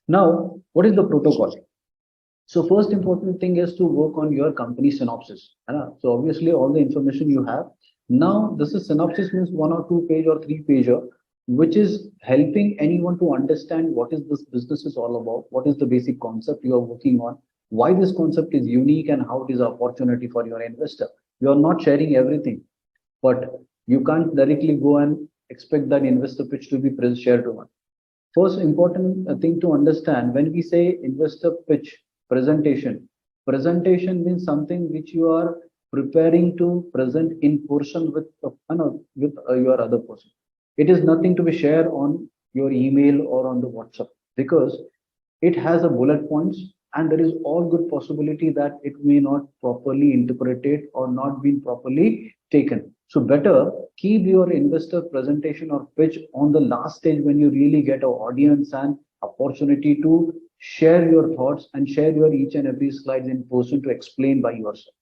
Now, what is the protocol? So first important thing is to work on your company synopsis. So obviously all the information you have. Now this is synopsis means 1 or 2 page or 3 pager, which is helping anyone to understand what is this business is all about, what is the basic concept you are working on, why this concept is unique and how it is an opportunity for your investor. You are not sharing everything, but you can't directly go and expect that investor pitch to be shared to one. First important thing to understand when we say investor pitch presentation, presentation means something which you are preparing to present in person with your other person. It is nothing to be shared on your email or on the WhatsApp, because it has a bullet points and there is all good possibility that it may not properly interpreted or not been properly taken. So better keep your investor presentation or pitch on the last stage when you really get an audience and opportunity to share your thoughts and share your each and every slides in person to explain by yourself.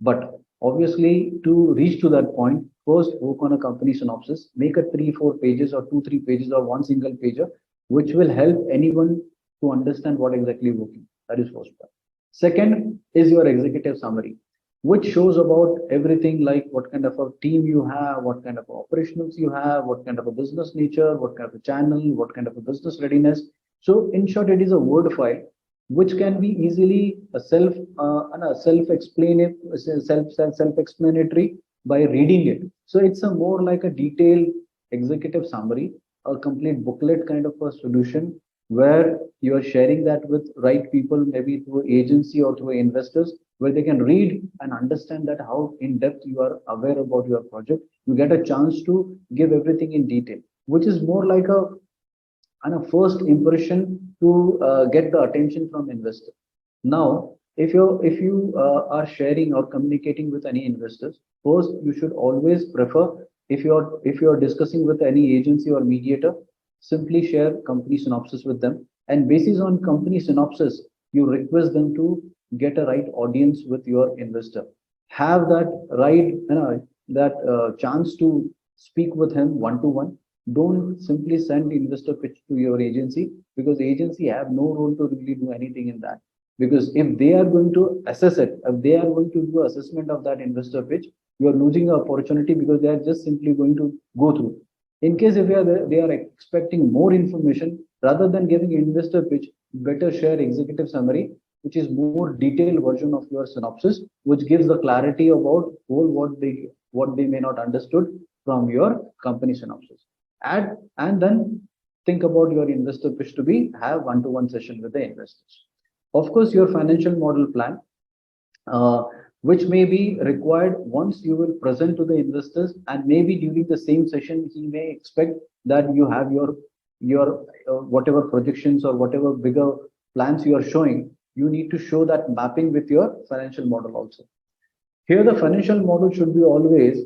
But obviously, to reach to that point, first work on a company synopsis, make a 3, 4 pages or 2, 3 pages or one single pager, which will help anyone to understand what exactly working. That is first part. Second is your executive summary, which shows about everything like what kind of a team you have, what kind of operationals you have, what kind of a business nature, what kind of a channel, what kind of a business readiness. So in short, it is a word file which can be easily self-explanatory by reading it. So it's a more like a detailed executive summary, a complete booklet kind of a solution where you are sharing that with right people, maybe through agency or through investors, where they can read and understand that how in depth you are aware about your project. You get a chance to give everything in detail, which is more like a first impression to get the attention from investor. Now, if you are sharing or communicating with any investors, first you should always prefer, if you are discussing with any agency or mediator, simply share company synopsis with them, and basis on company synopsis, you request them to get a right audience with your investor. Have that right, that chance to speak with him one to one, Don't simply send investor pitch to your agency, because agency have no role to really do anything in that. Because if they are going to assess it, if they are going to do assessment of that investor pitch, you are losing an opportunity, because they are just simply going to go through. In case if they are expecting more information, rather than giving investor pitch, better share executive summary, which is more detailed version of your synopsis, which gives the clarity about whole what they may not understood from your company synopsis. Add and then think about your investor pitch to be have one-to-one session with the investors. Of course, your financial model plan, uh, which may be required once you will present to the investors, and maybe during the same session he may expect that you have your whatever projections or whatever bigger plans you are showing, you need to show that mapping with your financial model also. Here, the financial model should be always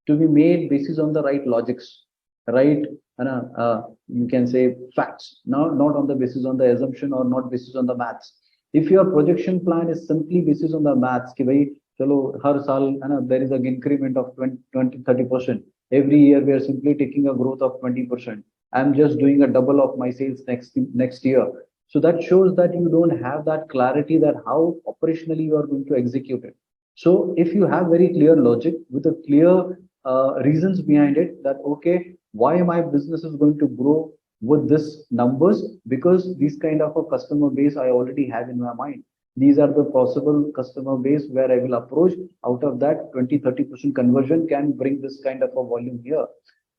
to be made basis on the right logics, right? You can say facts, not on the basis on the assumption or not basis on the maths. If your projection plan is simply basis on the maths, कि भाई चलो हर साल है ना there is an increment of 20-30%. Every year we are simply taking a growth of 20%. I'm just doing a double of my sales next year. So that shows that you don't have that clarity that how operationally you are going to execute it. So if you have very clear logic with a clear reasons behind it, that okay, why my business is going to grow with this numbers, because these kind of a customer base I already have in my mind. These are the possible customer base where I will approach. Out of that, 20-30% conversion can bring this kind of a volume here.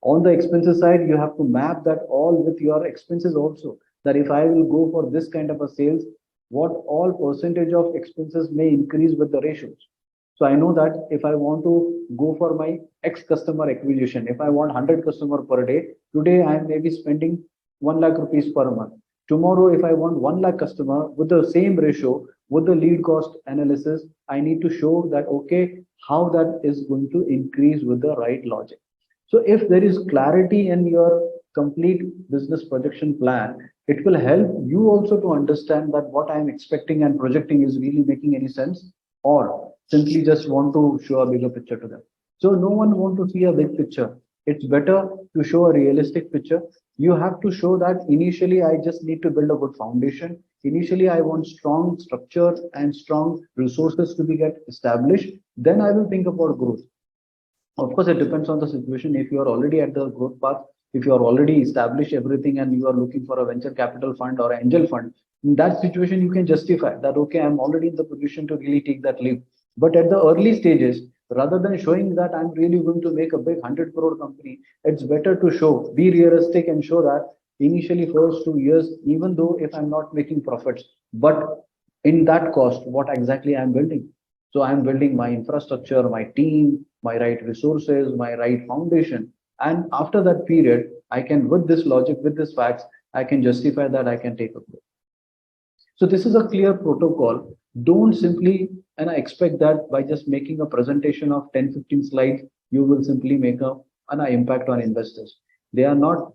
On the expenses side, you have to map that all with your expenses also. That if I will go for this kind of a sales, what all percentage of expenses may increase with the ratios. So I know that if I want to go for my X customer acquisition, if I want 100 customer per day, today I am maybe spending 1 lakh rupees per month. Tomorrow, if I want 1 lakh customer with the same ratio, with the lead cost analysis, I need to show that, okay, how that is going to increase with the right logic. So if there is clarity in your complete business projection plan, it will help you also to understand that what I am expecting and projecting is really making any sense, or simply just want to show a bigger picture to them. So no one want to see a big picture. It's better to show a realistic picture. You have to show that initially I just need to build a good foundation. Initially, I want strong structure and strong resources to be get established. Then I will think about growth. Of course, it depends on the situation. If you are already at the growth path, if you are already established everything and you are looking for a venture capital fund or angel fund, in that situation, you can justify that, okay, I'm already in the position to really take that leap. But at the early stages, rather than showing that I'm really going to make a big 100 crore company, it's better to show, be realistic and show that initially first 2 years, even though if I'm not making profits, but in that cost, what exactly I'm building. So I'm building my infrastructure, my team, my right resources, my right foundation. And after that period, I can, with this logic, with this facts, I can justify that I can take a growth. So this is a clear protocol. Don't simply and I expect that by just making a presentation of 10-15 slides, you will simply make an impact on investors. They are not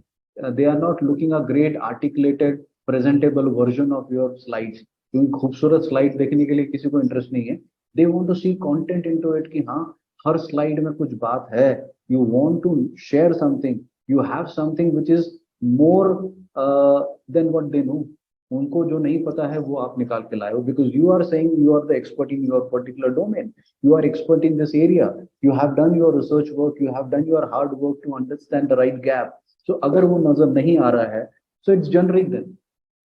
they are not looking a great articulated presentable version of your slides. क्योंकि खूबसूरत slide देखने के लिए किसी को interest नहीं है. They want to see content into it कि हाँ हर स्लाइड में कुछ बात है. You want to share something. You have something which is more than what they know. उनको जो नहीं पता है वो आप निकाल के लाए हो, because you are saying you are the expert in your particular domain, you are expert in this area, you have done your research work, you have done your hard work to understand the right gap. So अगर वो नजर नहीं आ रहा है, so it's generic then,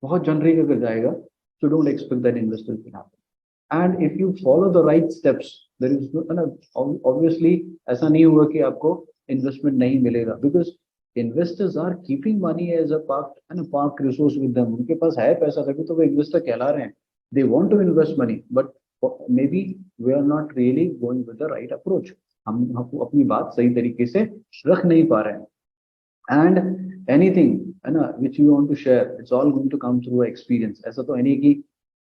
बहुत generic अगर जाएगा, so don't expect that investors will happen. And if you follow the right steps, there is no, obviously ऐसा नहीं हुआ कि आपको investment नहीं मिलेगा, because investors are keeping money as a park and a park resource with them. उनके पास है पैसा, तभी तो वो investor कहला रहे हैं. They want to invest money, but maybe we are not really going with the right approach. हम अपनी बात सही तरीके से रख नहीं पा रहे हैं. And anything है ना which you want to share, it's all going to come through experience. ऐसा तो है नहीं कि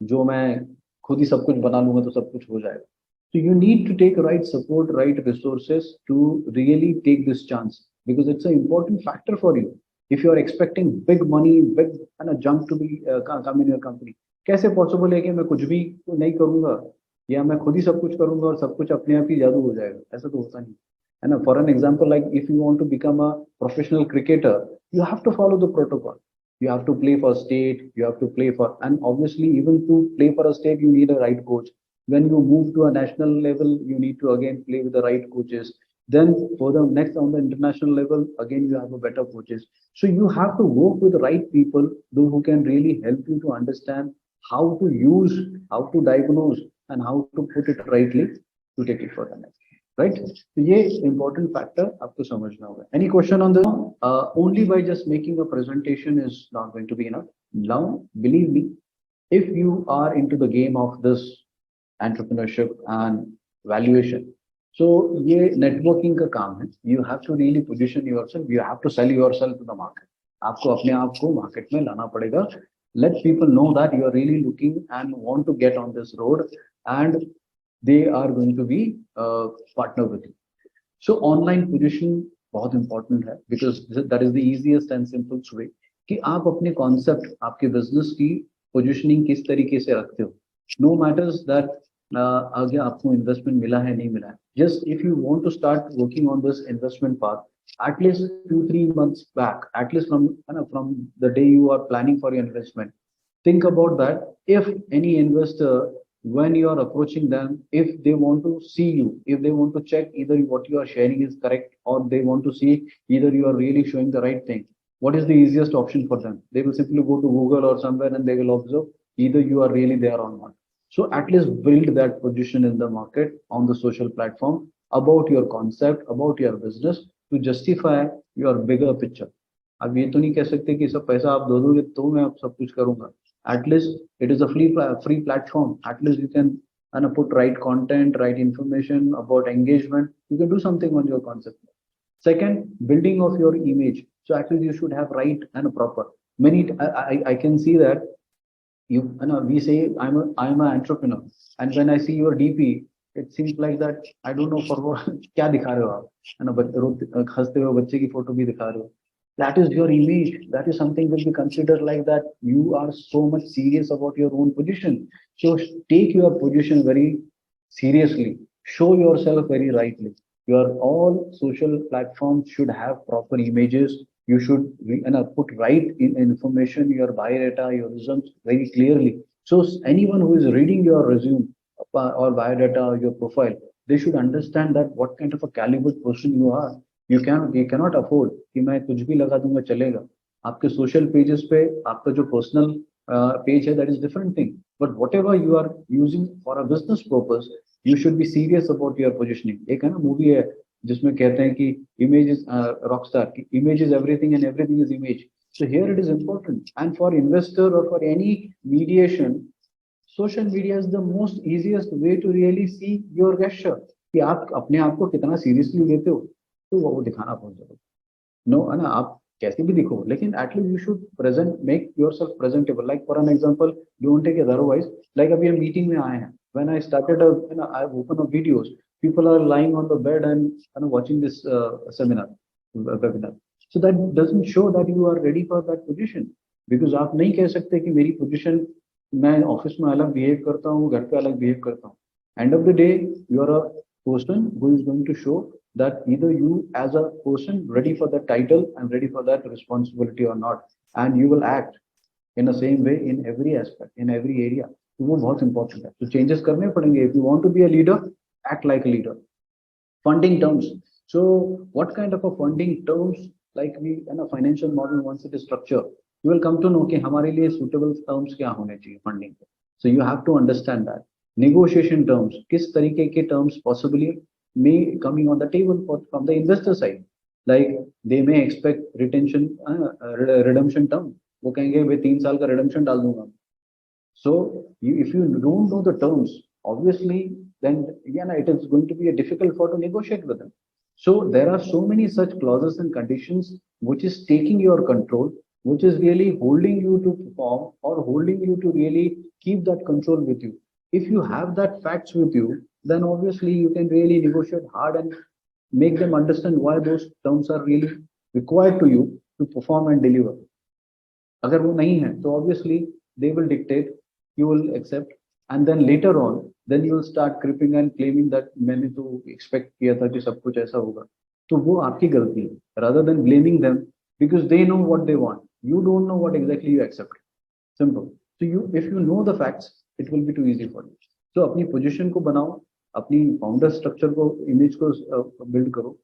जो मैं खुद ही सब कुछ बना लूंगा तो सब कुछ हो जाएगा. So you need to take right support, right resources to really take this chance, because it's an important factor for you. If you are expecting big money, big jump to be come in your company, कैसे possible है कि मैं कुछ भी तो नहीं करूंगा या मैं खुद ही सब कुछ करूंगा और सब कुछ अपने आप ही जादू हो जाएगा? ऐसा तो होता नहीं. And for an example, like if you want to become a professional cricketer, you have to follow the protocol. You have to play for state, you have to play for, and obviously even to play for a state, you need a right coach. When you move to a national level, you need to again play with the right coaches. Then for the next on the international level, again you have a better coaches. So you have to work with the right people, those who can really help you to understand how to use, how to diagnose, and how to put it rightly to take it for the next. Right? So ये important factor आपको समझना होगा. Any question on this? Only by just making a presentation is not going to be enough. Now, believe me, if you are into the game of this entrepreneurship and valuation, so ये networking का काम है. You have to really position yourself. You have to sell yourself to the market. आपको अपने आप को market में लाना पड़ेगा. Let people know that you are really looking and want to get on this road, and they are going to be partner with you. So online position बहुत important है, because that is the easiest and simplest way कि आप अपने concept, आपके business की positioning किस तरीके से रखते हो. No matters that आगे आपको investment मिला है नहीं मिला है. Just if you want to start working on this investment path, at least 2-3 months back, at least from the day you are planning for your investment, think about that. If any investor, when you are approaching them, if they want to see you, if they want to check either what you are sharing is correct, or they want to see either you are really showing the right thing, what is the easiest option for them? They will simply go to Google or somewhere and they will observe either you are really there or not. So at least build that position in the market on the social platform about your concept, about your business, to justify your bigger picture. अब ये तो नहीं कह सकते कि सब पैसा आप दे दोगे तो मैं सब कुछ करूंगा. At least it is a free platform. At least you can put right content, right information about engagement. You can do something on your concept. Second, building of your image. So at least you should have right and proper. I can see that we say I'm an entrepreneur, and when I see your DP, it seems like that I don't know for what क्या दिखा रहे हो आप, है ना, हंसते हुए बच्चे की फोटो भी दिखा रहे हो. That is your image. That is something will be considered like that. You are so much serious about your own position. So take your position very seriously. Show yourself very rightly. Your all social platforms should have proper images. You should put right information, your biodata, your results very clearly. So anyone who is reading your resume or biodata or your profile, they should understand that what kind of a caliber person you are. You cannot afford कि मैं कुछ भी लगा दूंगा चलेगा. आपके social pages पे आपका जो personal page है, that is different thing. But whatever you are using for a business purpose, you should be serious about your positioning. एक है ना movie है जिसमें कहते हैं कि image is rockstar, कि image is everything and everything is image. So here it is important. And for investor or for any mediation, social media is the most easiest way to really see your gesture. कि आप अपने आप को कितना seriously लेते हो, तो वो दिखाना बहुत जरूरी. नो है ना, आप कैसे भी दिखो, लेकिन at least you should present, make yourself presentable. Like for an example, don't take it otherwise. Like अभी हम मीटिंग में आए हैं, when I started I open a videos, people are lying on the bed and watching this seminar webinar. So that doesn't show that you are ready for that position, because आप नहीं कह सकते कि मेरी position, मैं office में अलग behave करता हूँ, घर पे अलग बिहेव करता हूँ. End of the day you are a person who is going to show that either you as a person ready for that title and ready for that responsibility or not, and you will act in the same way in every aspect, in every area. तो वो बहुत important है. तो changes करने पड़ेंगे. If you want to be a leader, act like a leader. Funding terms. So what kind of a funding terms, like we in a financial model once it is structured, you will come to know कि हमारे लिए suitable terms क्या होने चाहिए funding. So you have to understand that. Negotiation terms, किस तरीके के terms possibly may coming on the table from the investor side. Like they may expect retention, redemption term. वो कहेंगे भाई 3 साल का redemption डाल दूंगा. So if you don't know the terms, obviously then it is going to be difficult for to negotiate with them. So there are so many such clauses and conditions which is taking your control, which is really holding you to perform or holding you to really keep that control with you. If you have that facts with you, then obviously you can really negotiate hard and make them understand why those terms are really required to you to perform and deliver. अगर वो नहीं है, तो obviously they will dictate, you will accept, and then later on then you will start creeping and claiming that मैंने तो expect किया था कि सब कुछ ऐसा होगा. तो वो आपकी गलती है. Rather than blaming them because they know what they want, you don't know what exactly you accept. Simple. So if you know the facts, it will be too easy for you. So अपनी position को बनाओ, अपनी founder structure को, image को build करो,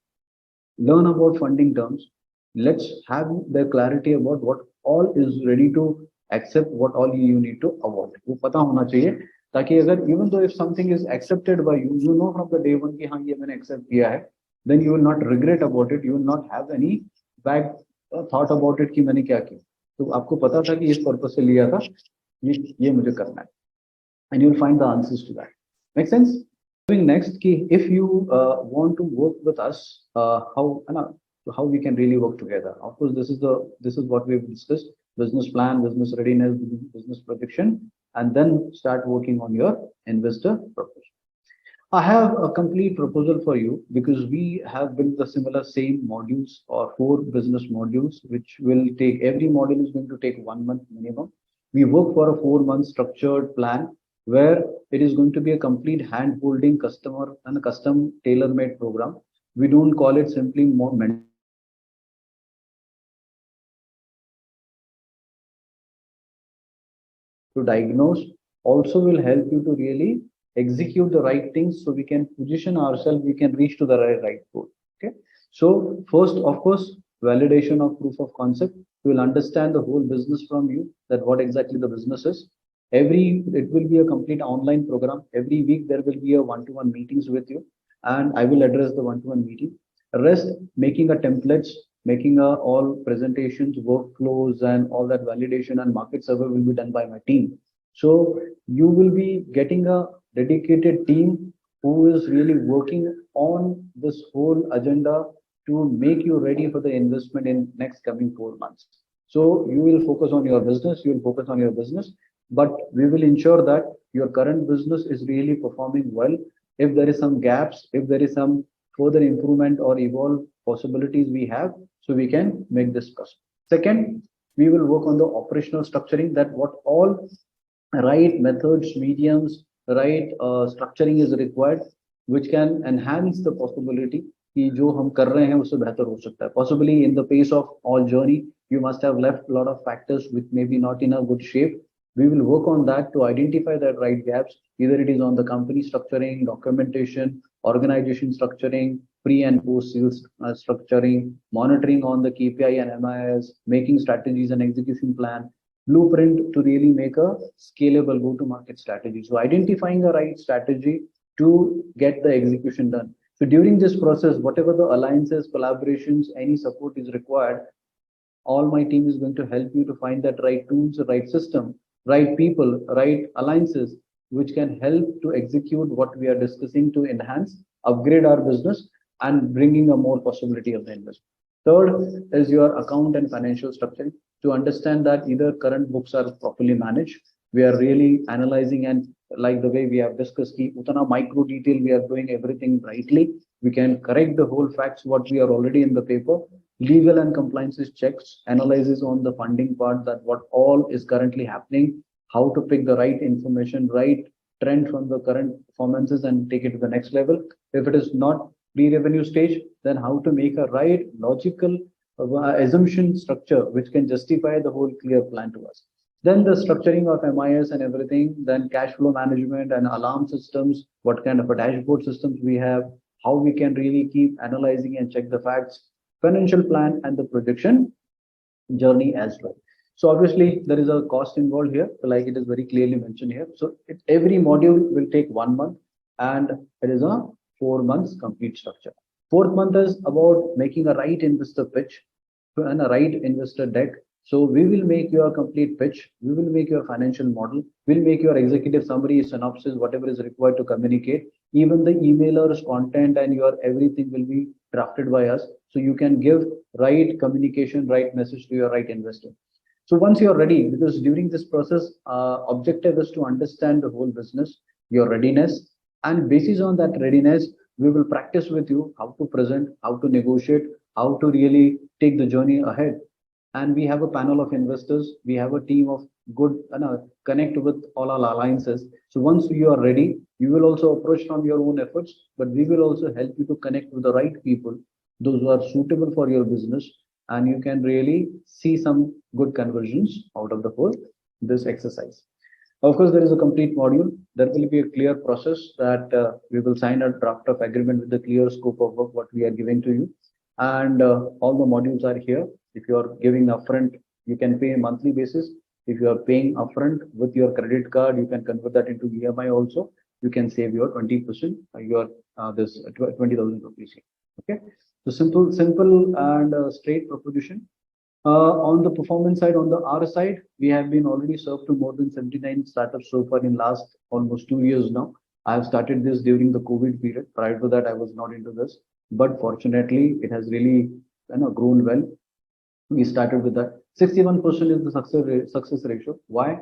learn about funding terms. Let's have the clarity about what all is ready to accept, what all you need to avoid. वो पता होना चाहिए ताकि अगर even though if something is accepted by you, you know from the day one कि हाँ ये मैंने accept किया है, then you will not regret about it. You will not have any bad thought about it कि मैंने क्या किया. तो आपको पता था कि इस पर्पस से लिया था, ये मुझे करना है. And you will find the answers to that. Make sense? Moving next, if you want to work with us, how we can really work together. Of course, this is what we've discussed: business plan, business readiness, business projection, and then start working on your investor proposal. I have a complete proposal for you because we have built the similar same modules or 4 business modules, which will take, every module is going to take 1 month minimum. We work for a 4-month structured plan where it is going to be a complete hand-holding customer and a custom tailor-made program. We don't call it simply more to diagnose, also will help you to really execute the right things so we can position ourselves, we can reach to the right goal. Okay. So first, of course, validation of proof of concept. We will understand the whole business from you, that what exactly the business is. It will be a complete online program. Every week there will be a one-to-one meetings with you, and I will address the one-to-one meeting. Rest, making a templates, making all presentations, workflows, and all that validation and market survey will be done by my team. So you will be getting a dedicated team who is really working on this whole agenda to make you ready for the investment in next coming 4 months. So you will focus on your business, but we will ensure that your current business is really performing well. If there is some gaps, if there is some further improvement or evolve possibilities we have, so we can make this possible. Second, we will work on the operational structuring, that what all right methods, mediums, right structuring is required, which can enhance the possibility कि जो हम कर रहे हैं उससे बेहतर हो सकता है. Possibly in the pace of all journey, you must have left a lot of factors which may be not in a good shape. We will work on that to identify that right gaps. Either it is on the company structuring, documentation, organization structuring, pre and post sales structuring, monitoring on the KPI and MIS, making strategies and execution plan, blueprint to really make a scalable go-to-market strategy. So identifying the right strategy to get the execution done. So during this process, whatever the alliances, collaborations, any support is required, all my team is going to help you to find that right tools, right system, right people, right alliances, which can help to execute what we are discussing to enhance, upgrade our business, and bringing a more possibility of the investment. Third is your account and financial structuring, to understand that either current books are properly managed. We are really analyzing, and like the way we have discussed, utana micro detail, we are doing everything rightly. We can correct the whole facts, what we are already in the paper. Legal and compliances checks, analysis on the funding part, that what all is currently happening, how to pick the right information, right trend from the current performances and take it to the next level. If it is not pre-revenue stage, then how to make a right logical assumption structure which can justify the whole clear plan to us. Then the structuring of MIS and everything, then cash flow management and alarm systems, what kind of a dashboard systems we have, how we can really keep analyzing and check the facts, financial plan, and the projection journey as well. So obviously there is a cost involved here, like it is very clearly mentioned here. So every module will take 1 month, and it is a 4 months complete structure. Fourth month is about making a right investor pitch and a right investor deck. So we will make your complete pitch, we will make your financial model, we'll make your executive summary, synopsis, whatever is required to communicate. Even the emailers, content, and your everything will be drafted by us. So you can give right communication, right message to your right investor. So once you're ready, because during this process, objective is to understand the whole business, your readiness, and basis on that readiness, we will practice with you how to present, how to negotiate, how to really take the journey ahead. And we have a panel of investors. We have a team of good connect with all our alliances. So once you are ready, you will also approach from your own efforts, but we will also help you to connect with the right people, those who are suitable for your business, and you can really see some good conversions out of the whole this exercise. Of course, there is a complete module. There will be a clear process that we will sign a draft of agreement with the clear scope of work what we are giving to you, and all the modules are here. If you are giving upfront, you can pay a monthly basis. If you are paying upfront with your credit card, you can convert that into EMI also. You can save your 20%, your this 20,000 rupees here. Okay, so simple and straight proposition. On the performance side, on the R side, we have been already served to more than 79 startups so far in last almost 2 years now. I have started this during the COVID period. Prior to that, I was not into this, but fortunately, it has really grown well. We started with that. 61% is the success ratio. Why?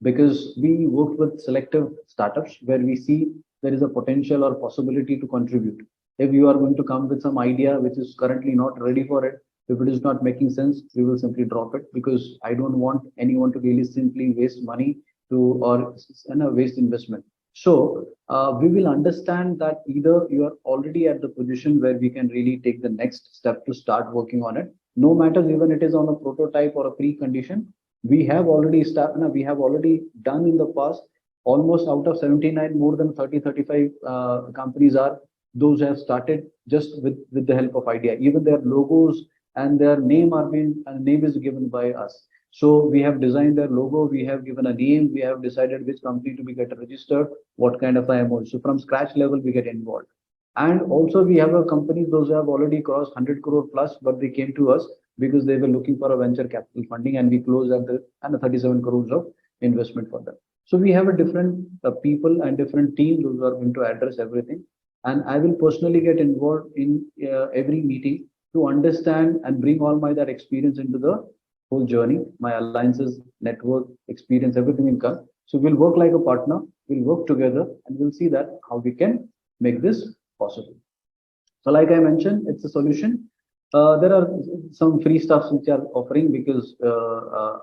Because we worked with selective startups where we see there is a potential or possibility to contribute. If you are going to come with some idea which is currently not ready for it, if it is not making sense, we will simply drop it, because I don't want anyone to really simply waste money to or waste investment. So we will understand that either you are already at the position where we can really take the next step to start working on it. No matter even it is on a prototype or a pre-condition, we have already done in the past. Almost out of 79, more than 30-35 companies are those who have started just with the help of idea. Even their logos and their name is given by us. So we have designed their logo, we have given a name, we have decided which company to be get registered, what kind of amount. So from scratch level, we get involved. And also we have a company, those who have already crossed 100 crore plus, but they came to us because they were looking for a venture capital funding, and we closed at the 37 crores of investment for them. So we have a different people and different team those are going to address everything. And I will personally get involved in every meeting to understand and bring all my that experience into the whole journey, my alliances, network, experience, everything will come. So we'll work like a partner, we'll work together, and we'll see that how we can make this possible. So like I mentioned, it's a solution. There are some free stuffs which are offering, because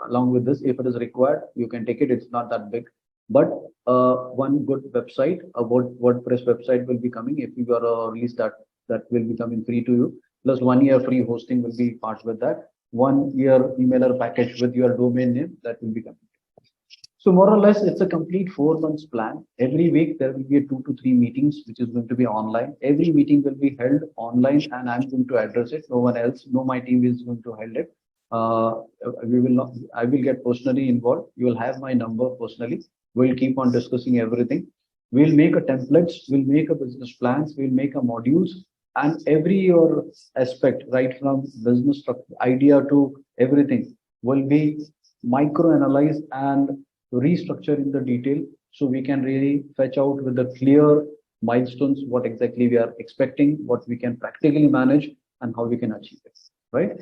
along with this, if it is required, you can take it. It's not that big, but one good website, a WordPress website will be coming. If you are a release that will be coming free to you. Plus 1 year free hosting will be part with that. 1 year emailer package with your domain name that will be coming. So more or less, it's a complete 4 months plan. Every week there will be a 2 to 3 meetings, which is going to be online. Every meeting will be held online, and I'm going to address it. No one else, no my team is going to hold it. We will not. I will get personally involved. You will have my number personally. We'll keep on discussing everything. We'll make a templates. We'll make a business plans. We'll make a modules, and every your aspect, right from business idea to everything, will be micro analyzed and restructure in the detail, so we can really fetch out with the clear milestones what exactly we are expecting, what we can practically manage, and how we can achieve it, right?